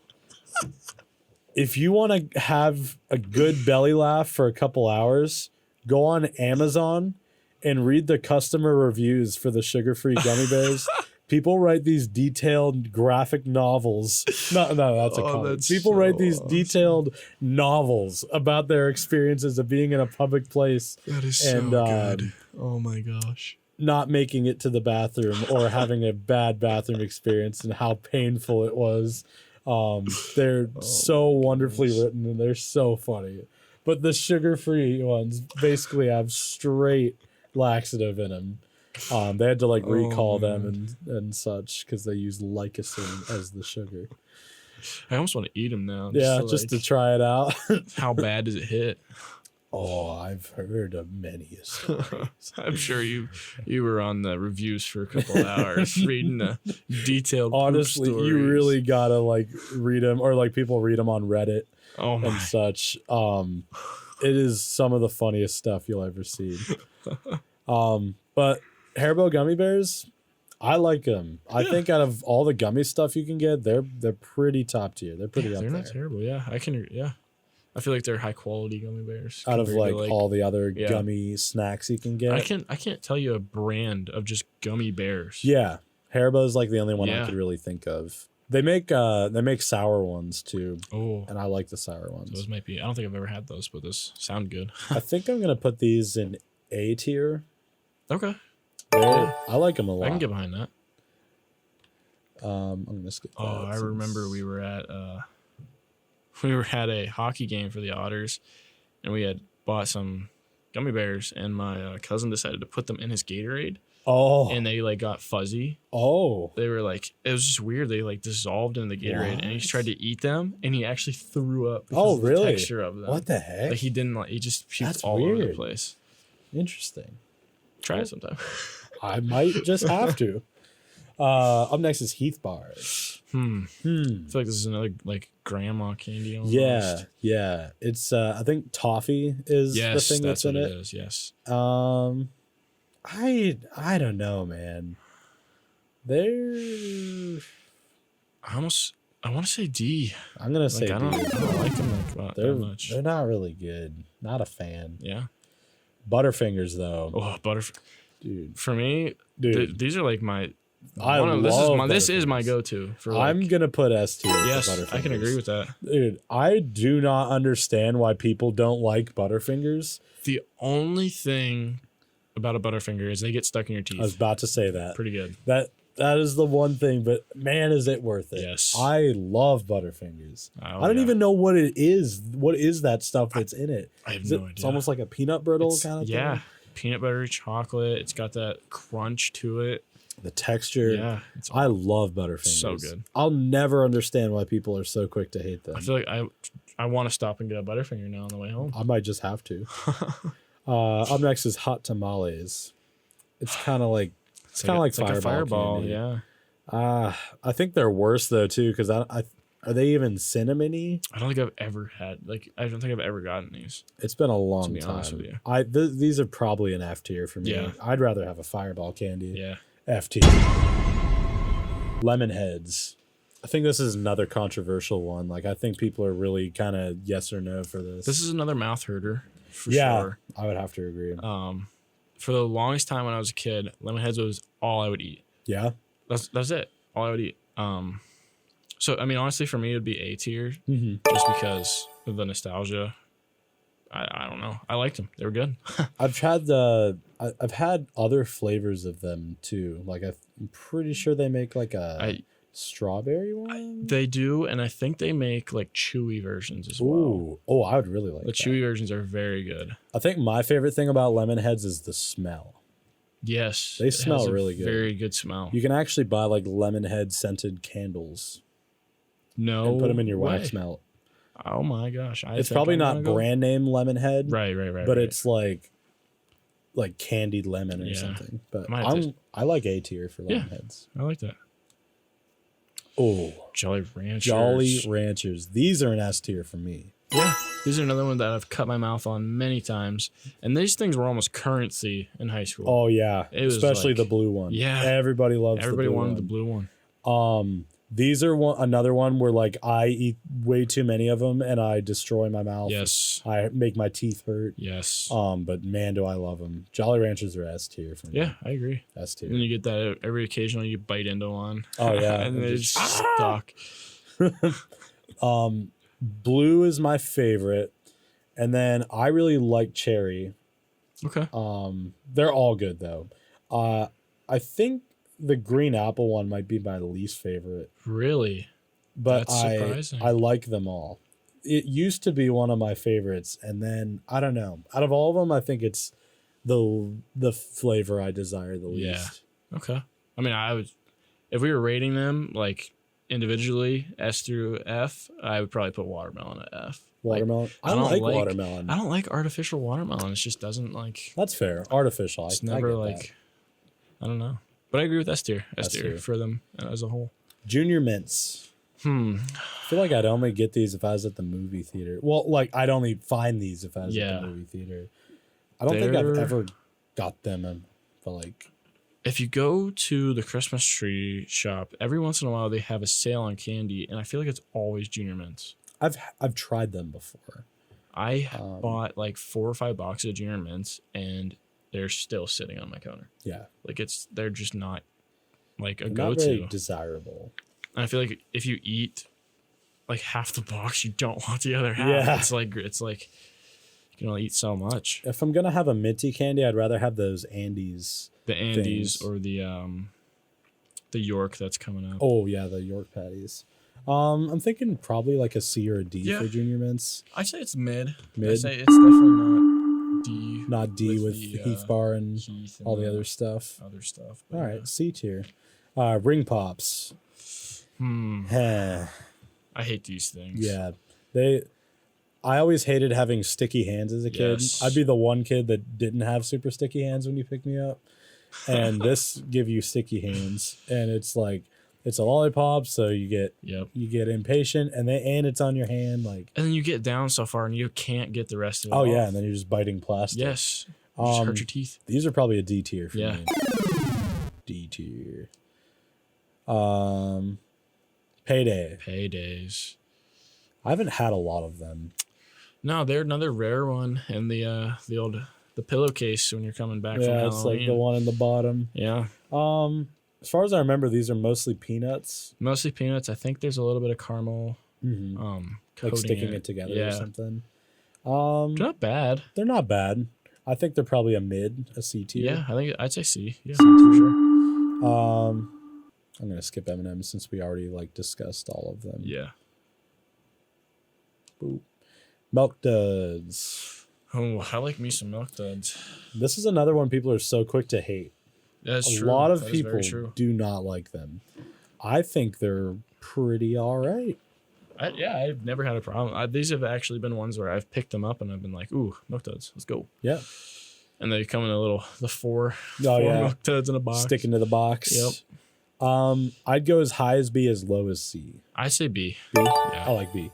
if you want to have a good belly laugh for a couple hours, go on Amazon and read the customer reviews for the sugar-free gummy bears. People write these detailed graphic novels. No, that's a comic. People write these detailed novels about their experiences of being in a public place. That is so good. Oh my gosh. Not making it to the bathroom or having a bad bathroom experience and how painful it was. They're so wonderfully written and they're so funny. But the sugar-free ones basically have straight laxative in them. They had to like recall them and such because they use licocin as the sugar. I almost want to eat them now. Just to try it out. How bad does it hit? Oh, I've heard of many stories. I'm sure you were on the reviews for a couple of hours reading the detailed. Honestly, you really gotta like read them, or like people read them on Reddit and such. It is some of the funniest stuff you'll ever see. But Haribo gummy bears, I like them. I think out of all the gummy stuff you can get, they're pretty top tier. They're pretty up there. They're not terrible. Yeah, I feel like they're high quality gummy bears. Out of like all the other gummy snacks you can get. I can't tell you a brand of just gummy bears. Yeah. Haribo's like the only one I could really think of. They make sour ones too. Oh. And I like the sour ones. So those might be, I don't think I've ever had those, but those sound good. I think I'm gonna put these in A tier. Okay. I like them a lot. I can get behind that. I'm gonna skip that. I remember we were at a hockey game for the Otters, and we had bought some gummy bears, and my cousin decided to put them in his Gatorade. Oh. And they like got fuzzy. Oh. They were like, it was just weird. They like dissolved in the Gatorade, and he tried to eat them, and he actually threw up. Oh, really? The texture of them. What the heck? Like he didn't like. He just puked all over the place. Interesting. Try it sometime. I might just have to. Up next is Heath Bars. I feel like this is another like grandma candy almost. Yeah. It's I think toffee is the thing that's in it. Yes. I don't know, man. I want to say D. I'm gonna say D. I don't like them that much. They're not really good. Not a fan. Yeah. Butterfingers though. Oh, dude. For me, these are like my. This is my go-to. I'm gonna put S tier. Yes, I can agree with that, dude. I do not understand why people don't like Butterfingers. The only thing about a Butterfinger is they get stuck in your teeth. I was about to say that. Pretty good. That is the one thing, but man, is it worth it? Yes. I love Butterfingers. I don't even know what it is. What is that stuff that's in it? I have no idea. It's almost like a peanut brittle kind of thing. Yeah, peanut butter chocolate. It's got that crunch to it. The texture. Yeah. I love Butterfingers. So good. I'll never understand why people are so quick to hate them. I feel like I want to stop and get a Butterfinger now on the way home. I might just have to. Up next is hot tamales. It's kind of like Fireball candy. Yeah. I think they're worse though too because are they even cinnamony? I don't think I've ever had I don't think I've ever gotten these. It's been a long time. To be honest with you. These are probably an F tier for me. Yeah. I'd rather have a Fireball candy. Yeah. F tier. Lemon heads. I think this is another controversial one. Like I think people are really kind of yes or no for this. This is another mouth herder. For sure. I would have to agree. For the longest time when I was a kid, Lemonheads was all I would eat. Yeah, that's it. All I would eat. So I mean, honestly, for me, it'd be A tier, just because of the nostalgia. I don't know. I liked them. They were good. I've had other flavors of them too. Like I'm pretty sure they make like a strawberry one? They do, and I think they make like chewy versions as well. Ooh. Oh, I would really like The that. chewy versions are very good. I think my favorite thing about lemon heads is the smell. Yes. They it smell has a really good. Very good smell. You can actually buy like lemon head scented candles No and put them in your way. wax melt. Oh my gosh. It's probably not brand name lemon head. Right. But it's like candied lemon or Yeah. something. But I like A tier for lemon heads. I like that. Oh, Jolly Ranchers. Jolly Ranchers. These are an S tier for me. Yeah. These are another one that I've cut my mouth on many times. And these things were almost currency in high school. Oh yeah, especially like, the blue one. Yeah, everybody loves. Everybody the blue wanted one. the blue one. These are another one where like I eat way too many of them and I destroy my mouth. Yes, I make my teeth hurt. Yes. But man, do I love them. Jolly Ranchers are S tier for me. Yeah, I agree. S tier. And then you get that every occasional you bite into one. Oh yeah, and they're just stuck. Blue is my favorite, and then I really like cherry. Okay. They're all good though. I think the green apple one might be my least favorite. Really? But That's surprising. I like them all. It used to be one of my favorites, and then I don't know. Out of all of them, I think it's the flavor I desire the least. Yeah. Okay. I mean, I would, if we were rating them like individually S through F, I would probably put watermelon at F. Watermelon. Like, I don't like watermelon. I don't like artificial watermelon. It just doesn't like. That's fair. Artificial. It's I never get like. that. I don't know, but I agree with S tier. S S tier tier. for them as a whole. Junior mints. I feel like I'd only get these if I was at the movie theater. Well, like I'd only find these if I was at the movie theater. I don't think I've ever got them, but like. If you go to the Christmas tree shop, every once in a while they have a sale on candy, and I feel like it's always Junior Mints. I've tried them before. I bought like 4 or 5 boxes of Junior Mints, and they're still sitting on my counter. Yeah, like they're just not like a They're go-to. Not very desirable. And I feel like if you eat like half the box, you don't want the other half. Yeah. It's like you can only eat so much. If I'm gonna have a minty candy, I'd rather have those Andes. The Andes or the York that's coming up. Oh yeah, the York patties. I'm thinking probably like a C or a D for Junior Mints. I'd say it's mid. Mid? I'd say it's definitely not D. Not D with the, Heath Bar and Heath and all the other stuff. But All right, C tier. Ring Pops. I hate these things. Yeah, I always hated having sticky hands as a kid. Yes. I'd be the one kid that didn't have super sticky hands when you pick me up. And this give you sticky hands, and it's like it's a lollipop, so you get impatient, and it's on your hand, like. And then you get down so far, and you can't get the rest of it. Oh off. yeah, and then you're just biting plastic. Yes, you just hurt your teeth. These are probably a D tier for me. D tier. Paydays. I haven't had a lot of them. No, they're another rare one in the pillowcase when you're coming back from Halloween. Yeah, it's like the one in the bottom. Yeah. As far as I remember, these are mostly peanuts. Mostly peanuts. I think there's a little bit of caramel. Like sticking it together or something. They're not bad. They're not bad. I think they're probably a C tier. Yeah, I'd say C. Yeah, C tier. for sure. I'm gonna skip M&M's since we already discussed all of them. Yeah. Boop. Milk Duds. Oh, I like me some Milk Duds. This is another one people are so quick to hate. That's true. A lot of people do not like them. I think they're pretty all right. I've never had a problem. These have actually been ones where I've picked them up and I've been like, ooh, Milk Duds, let's go. Yeah. And they come in the four Milk Duds in a box. Sticking to the box. Yep. I'd go as high as B, as low as C. I say B. B? Yeah. I like B.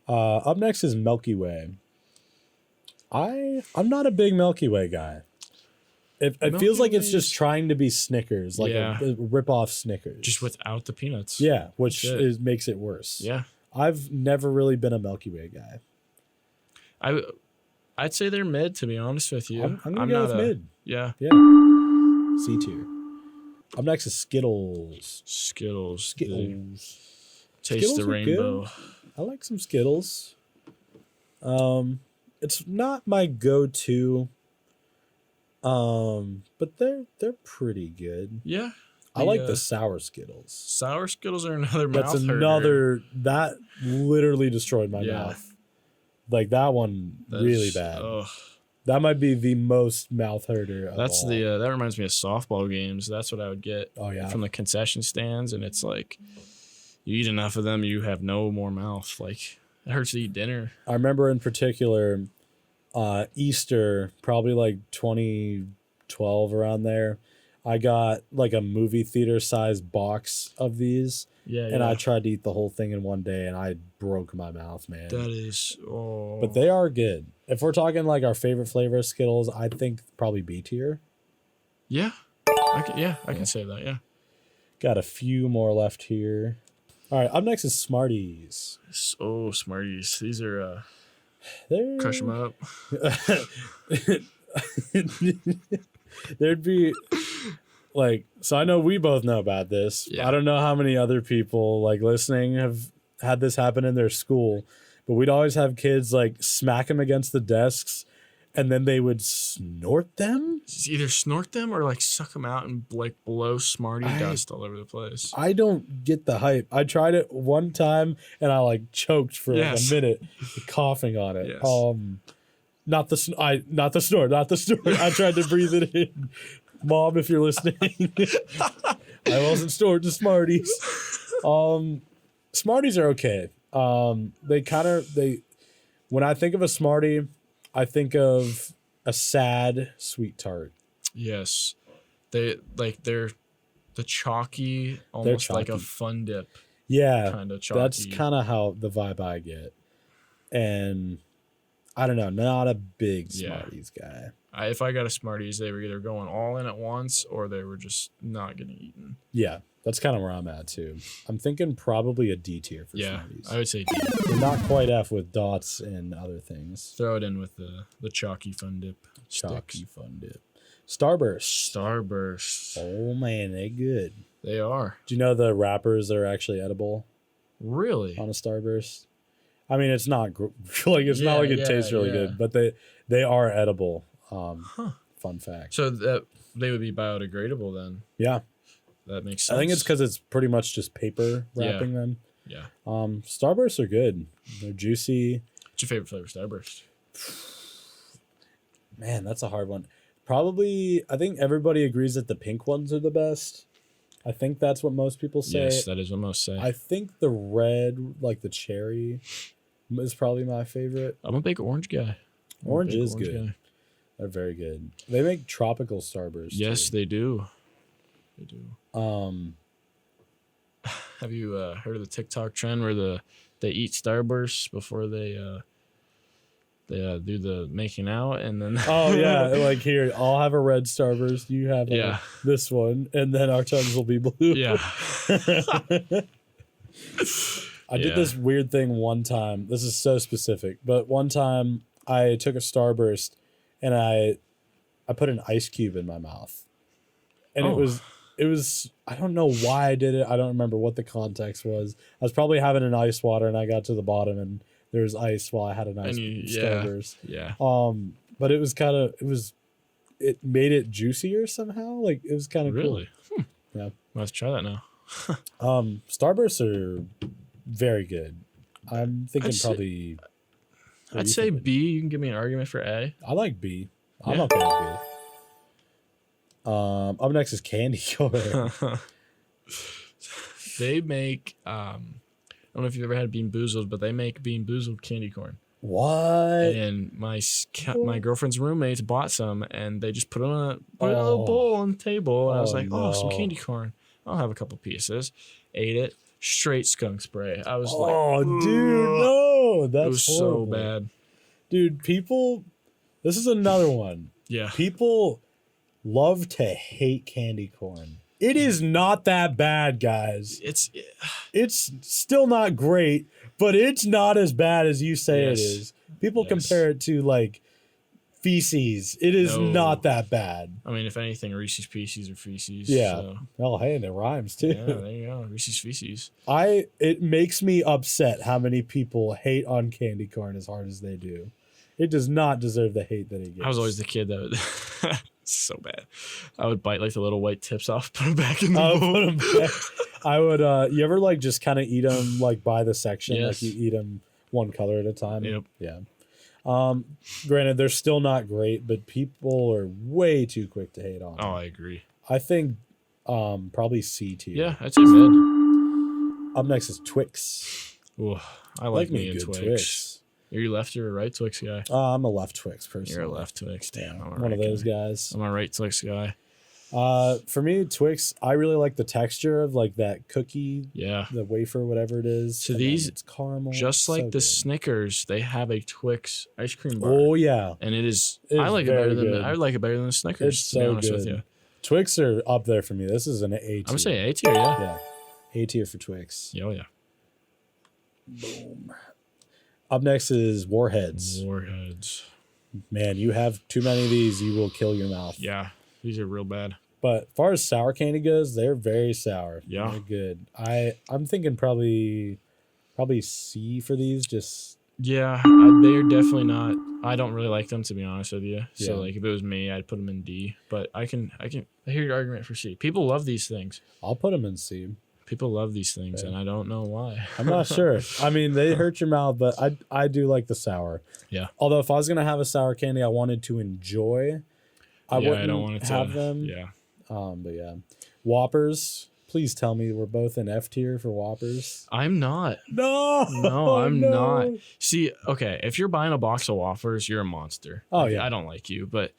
Up next is Milky Way. I'm not a big Milky Way guy. It feels like it's just trying to be Snickers, like a rip-off Snickers. Just without the peanuts. Yeah, which makes it worse. Yeah. I've never really been a Milky Way guy. I'd say they're mid, to be honest with you. I'm going to go with mid. Yeah. Yeah. C tier. Up next is Skittles. Skittles. Skittles. Taste Skittles the rainbow. Good. I like some Skittles. It's not my go-to. But they're pretty good. Yeah. I like the sour Skittles. Sour Skittles are another mouth That's herder. that literally destroyed my mouth. Like that one really bad. Ugh. That might be the most mouth herder of all. That reminds me of softball games. That's what I would get from the concession stands, and it's like you eat enough of them, you have no more mouth. Like it hurts to eat dinner. I remember in particular Easter, probably like 2012 around there, I got like a movie theater sized box of these. And I tried to eat the whole thing in one day, and I broke my mouth, man. That is, But they are good. If we're talking like our favorite flavor of Skittles, I think probably B tier. Yeah, I can say that. Yeah. Got a few more left here. All right, up next is Smarties. Oh, Smarties. These are crush them up. There'd be like, so I know we both know about this. Yeah. I don't know how many other people like listening have had this happen in their school, but we'd always have kids like smack them against the desks, and then they would snort them. Either snort them or like suck them out and like blow Smartie dust all over the place. I don't get the hype. I tried it one time and I like choked for like a minute, coughing on it. Yes. Not the snort. I tried to breathe it in. Mom, if you're listening, I wasn't snorting Smarties. Smarties are okay. When I think of a Smartie, I think of a sad sweet tart. Yes, they're the chalky, almost like a Fun Dip. Yeah, kind of chalky. That's kind of how the vibe I get, and I don't know, not a big Smarties guy. If I got a Smarties, they were either going all in at once or they were just not getting eaten. Yeah, that's kind of where I'm at too. I'm thinking probably a D tier for Smarties. I would say D. They're not quite F with dots and other things. Throw it in with the chalky Fun Dip. Chalky Fun Dip. Starburst. Oh man, they good. They are. Do you know the wrappers are actually edible? Really? On a Starburst? I mean, it's not like it tastes really good, but they are edible. Fun fact. So that they would be biodegradable then. Yeah, that makes sense. I think it's because it's pretty much just paper wrapping them. Yeah. Starbursts are good. They're juicy. What's your favorite flavor, Starburst? Man, that's a hard one. Probably, I think everybody agrees that the pink ones are the best. I think that's what most people say. Yes, that is what most say. I think the red, like the cherry, is probably my favorite. I'm a big orange guy. Orange is good. They're very good. They make tropical Starburst. Yes, too. They do. They do. Have you heard of the TikTok trend where they eat Starbursts before they do the making out and then? Oh yeah, like here, I'll have a red Starburst. You have this one, and then our tongues will be blue. Yeah. I did this weird thing one time. This is so specific, but one time I took a Starburst and I put an ice cube in my mouth, and it was I don't know why I did it. I don't remember what the context was. I was probably having an ice water, and I got to the bottom, and there was ice while I had an ice Starburst. Yeah. But it was it made it juicier somehow. Like it was kind of really cool. Yeah. Let's try that now. Starbursts are very good. I'm thinking probably. I'd say B. You can give me an argument for A. I like B. I'm okay with B. Up next is candy corn. They make I don't know if you've ever had Bean Boozled, but they make Bean Boozled candy corn. What? And my girlfriend's roommates bought some, and they just put it on a little bowl on the table. And I was like, some candy corn. I'll have a couple pieces. Ate it. Straight skunk spray. I was like, dude, no. That's it was horrible. so bad. Dude, this is another one. Yeah. People love to hate candy corn. It is not that bad, guys. It's still not great, but it's not as bad as you say it is. People compare it to like feces. It is not that bad. I mean, if anything, Reese's Pieces or feces. Yeah. So. Oh, hey, and it rhymes too. Yeah, there you go. Reese's Feces. It makes me upset how many people hate on candy corn as hard as they do. It does not deserve the hate that it gets. I was always the kid that So bad. I would bite like the little white tips off, put them back in the I'll bowl. put 'em back. I would. You ever like just kind of eat them like by the section, Yes. like you eat them one color at a time? Yep. Yeah. Granted, they're still not great, but people are way too quick to hate on them. Oh, I agree. I think probably C tier. Yeah, I'd say mid. Up next is Twix. Ooh, I like me a good Twix. Are you left or a right Twix guy? I'm a left Twix person. You're a left Twix. Damn, I'm a One right of those guy. guys. I'm a right Twix guy. For me, Twix, I really like the texture of like that cookie, Yeah. the wafer, whatever it is. So and then these- it's caramel. Just like So the good. Snickers, they have a Twix ice cream bar. Oh yeah, And it is, It I is like it better very than good. I like it better than the Snickers. It's to be so honest with good. you. Twix are up there for me. This is an A tier. I'm gonna say A tier, yeah. Yeah, A tier for Twix. Yeah, oh yeah. Boom. Up next is Warheads. Warheads. Man, you have too many of these, you will kill your mouth. Yeah, these are real bad. But as far as sour candy goes, they're very sour. Yeah. They're good. I'm thinking probably C for these. Just Yeah, they're definitely not. I don't really like them, to be honest with you. So Yeah. like, if it was me, I'd put them in D. But I hear your argument for C. People love these things. I'll put them in C. People love these things, Yeah. and I don't know why. I'm not sure. I mean, they hurt your mouth, but I do like the sour. Yeah. Although if I was gonna have a sour candy, I wanted to enjoy. I Yeah, wouldn't I don't want it to have them. Yeah. But yeah, Whoppers. Please tell me we're both in F tier for Whoppers. I'm not. No, No, I'm not. See, okay, if you're buying a box of Whoppers, you're a monster. Oh, Like, yeah. I don't like you, but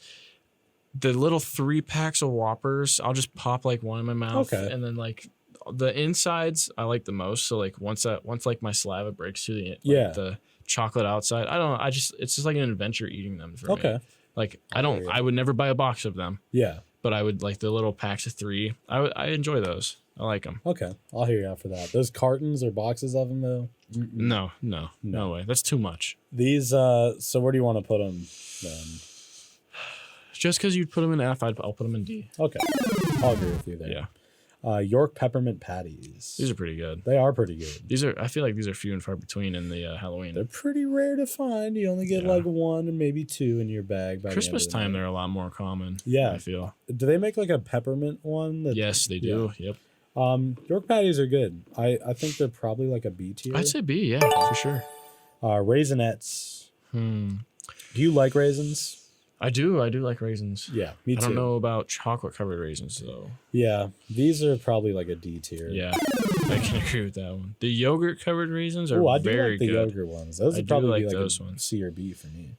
the little 3 packs of Whoppers, I'll just pop like one in my mouth, Okay. and then like the insides I like the most. So like once like my saliva breaks through Yeah. the chocolate outside, I don't know. It's just like an adventure eating them for me. Okay. Like I hear ya. I would never buy a box of them, Yeah. but I would like the little packs of 3. I enjoy those. I like them. Okay. I'll hear you out for that. Those cartons or boxes of them though. Mm-mm. No way. That's too much. These. So where do you want to put them then? Just because you'd put them in F, I'll put them in D. Okay. I'll agree with you there. Yeah. York peppermint patties. These are pretty good. They are pretty good. I feel like these are few and far between in the Halloween. They're pretty rare to find. You only get Yeah. like 1 and maybe 2 in your bag. By Christmas the end of the time, night. they're a lot more common. Yeah. I feel. Do they make like a peppermint one? Yes, they do. Yep. York patties are good. I think they're probably like a B tier. I'd say B. Yeah, for sure. Raisinets. Do you like raisins? I do like raisins. Yeah, me too. I don't know about chocolate covered raisins though. Yeah, these are probably like a D tier. Yeah, I can agree with that one. The yogurt covered raisins are Oh, I do very like the good. yogurt ones. Those I would do probably like be like those a ones. C or B for me.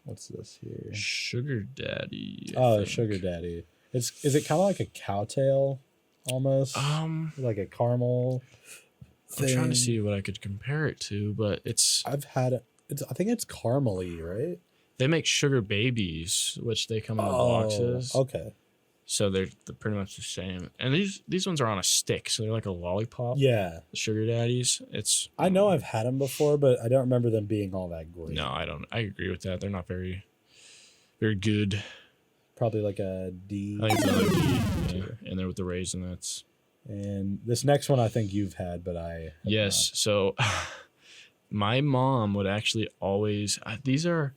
What's this here? Sugar Daddy. I Oh, think. Sugar Daddy. Is it kind of like a cowtail almost? Like a caramel. I'm trying thing? to see what I could compare it to, but I've had it. I think it's caramely, right? they make sugar babies, which they come in the boxes. Okay. So they're pretty much the same. And these ones are on a stick, so they're like a lollipop. Yeah. The Sugar Daddies. It's I know I've had them before, but I don't remember them being all that great. no, I don't. I agree with that. They're not very, very good. Probably like a D. I think it's another D. Yeah. And they're with the raisinets. And this next one I think you've had, but I have Yes. So my mom would actually always. These are.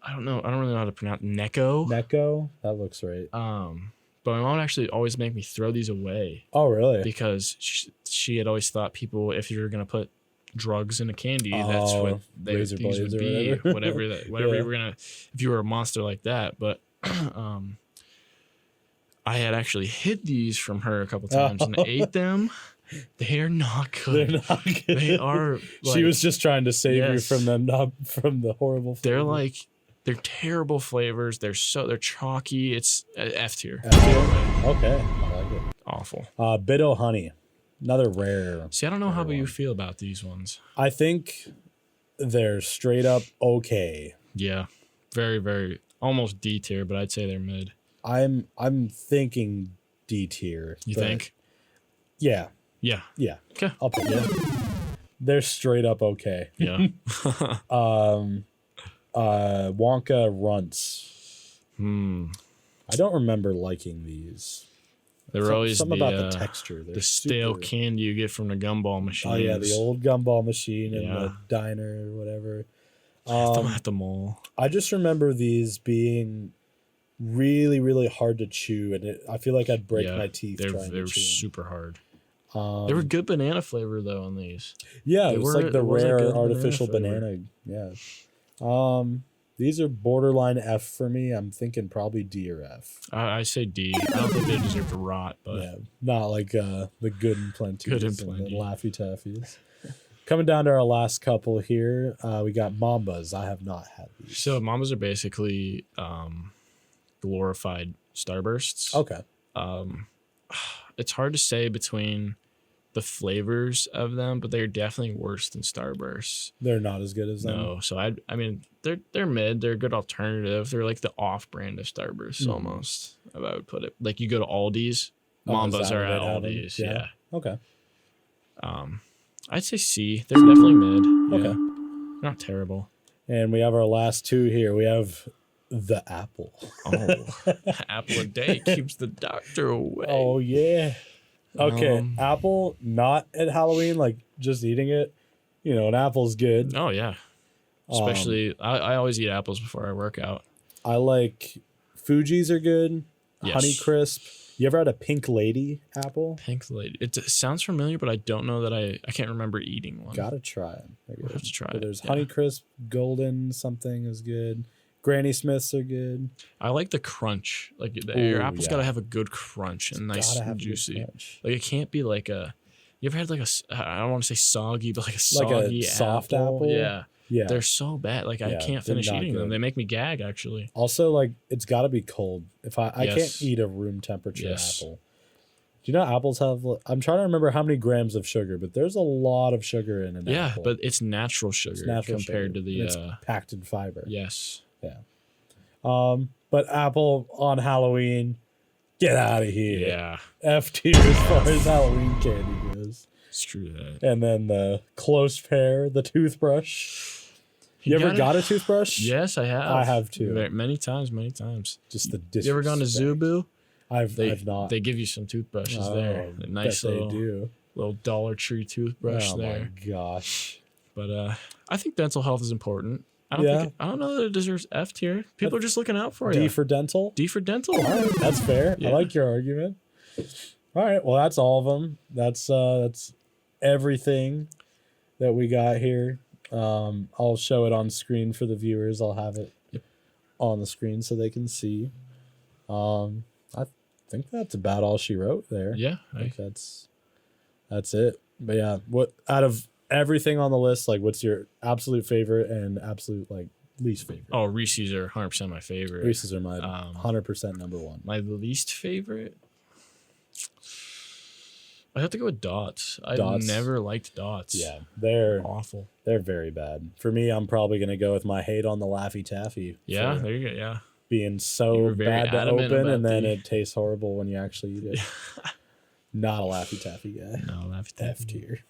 I don't know. I don't really know how to pronounce Necco. not. Necco? That looks right. But my mom would actually always make me throw these away Oh, really? because she had always thought people, if you're gonna put drugs in a candy, that's what razor these would blades or be. whatever. Whatever Yeah. you were gonna, if you were a monster like that. But I had actually hid these from her a couple times and ate them. They are not good. They're not good. They are. She was just trying to save you Yes. from them, not from the horrible They're flavor. like. They're terrible flavors. They're chalky. It's F tier. F tier? Okay. I like it. Awful. Bit-O Honey. Another rare. See, I don't know how one. you feel about these ones. I think they're straight up okay. Yeah, very, very almost D tier, but I'd say they're mid. I'm thinking D tier. You but think? Yeah. Yeah. Yeah. Okay. I'll put that. They're straight up okay. Yeah. Wonka Runts. I I don't remember liking these. There were always something the, about the texture. They're the stale super- candy you get from the gumball machine. Oh yeah, the old gumball machine in Yeah. the diner or whatever. At the mall. I just remember these being really, really hard to chew, and I feel like I'd break my teeth trying to chew them. Super hard. They were good banana flavor though on these. Yeah, it was like the rare artificial banana. Yeah. These are borderline F for me. I'm thinking probably D or F. I say D. I don't think they deserve to rot, but yeah, not like the Good and Plenty. Good and Plenty. The Laffy Taffies. Coming down to our last couple here, we got Mambas. I have not had these. So Mambas are basically glorified Starbursts. Okay. It's hard to say between the flavors of them, but they're definitely worse than Starbursts. They're not as good as them. No, so I mean they're mid. They're a good alternative. They're like the off-brand of Starbursts almost. I would put it like you go to Aldi's. Mambas are at Aldi's. Yeah. Okay. I'd say C. They're definitely mid. Okay. Yeah. Not terrible. And we have our last two here. We have the apple. Oh, apple a day keeps the doctor away. Oh yeah. Okay, apple not at Halloween, like just eating it. You know, an apple's good. Oh yeah. Especially, I always eat apples before I work out. I like Fuji's are good. Yes. Honey Crisp. You ever had a Pink Lady apple? Pink Lady. It sounds familiar, but I don't know that I can't remember eating one. Gotta try it. I'll have to try but it. There's Honey Crisp, Golden something is good. Granny Smiths are good. I like the crunch. Like your apple's got to have a good crunch and nice and juicy. Like it can't be like a. You ever had like I don't want to say soggy, but like a soggy soft apple? Yeah. Yeah. They're so bad. Like I can't finish eating them. They make me gag actually. Also, like it's got to be cold. If I can't eat a room temperature apple. Do you know apples have? I'm trying to remember how many grams of sugar, but there's a lot of sugar in an apple. Yeah, but it's natural sugar compared to the. It's packed in fiber. Yes. Yeah. But apple on Halloween, get out of here. Yeah. F tier as far as Halloween candy goes. Screw that. And then the close pair, the toothbrush. You ever got a toothbrush? Yes, I have. I have too. Many times. Just the disrespect. You ever gone to Zubu? I've not. They give you some toothbrushes there. A nice little Dollar Tree toothbrush there. Oh my gosh. But I think dental health is important. I don't know that it deserves F tier. People are just looking out for you. D for dental? D for dental. All right, that's fair. Yeah. I like your argument. All right, well, that's all of them. That's everything that we got here. I'll show it on screen for the viewers. I'll have it on the screen so they can see. I think that's about all she wrote there. Yeah. I think that's it. But yeah, what out of everything on the list, like what's your absolute favorite and absolute like least favorite? Oh, Reese's are 100% my favorite. Reese's are my 100% number one. My least favorite? I have to go with Dots. I never liked Dots. Yeah, they're awful. They're very bad. For me, I'm probably going to go with my hate on the Laffy Taffy. Yeah, there you go. Yeah. Being so bad to open and then it tastes horrible when you actually eat it. Not a Laffy Taffy guy. No, Laffy Taffy. F tier.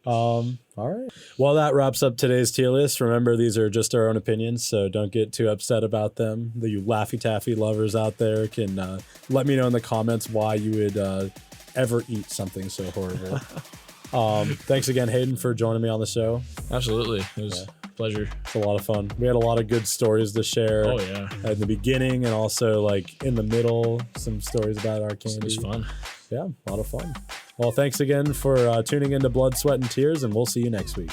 All right. Well, that wraps up today's tier list. Remember, these are just our own opinions, so don't get too upset about them. You Laffy Taffy lovers out there can let me know in the comments why you would ever eat something so horrible. Thanks again, Hayden, for joining me on the show. Absolutely. It was a pleasure. It's a lot of fun. We had a lot of good stories to share. Oh, yeah. At the beginning and also like in the middle, some stories about our candy. It was fun. Yeah, a lot of fun. Well, thanks again for tuning into Blood, Sweat, and Tears, and we'll see you next week.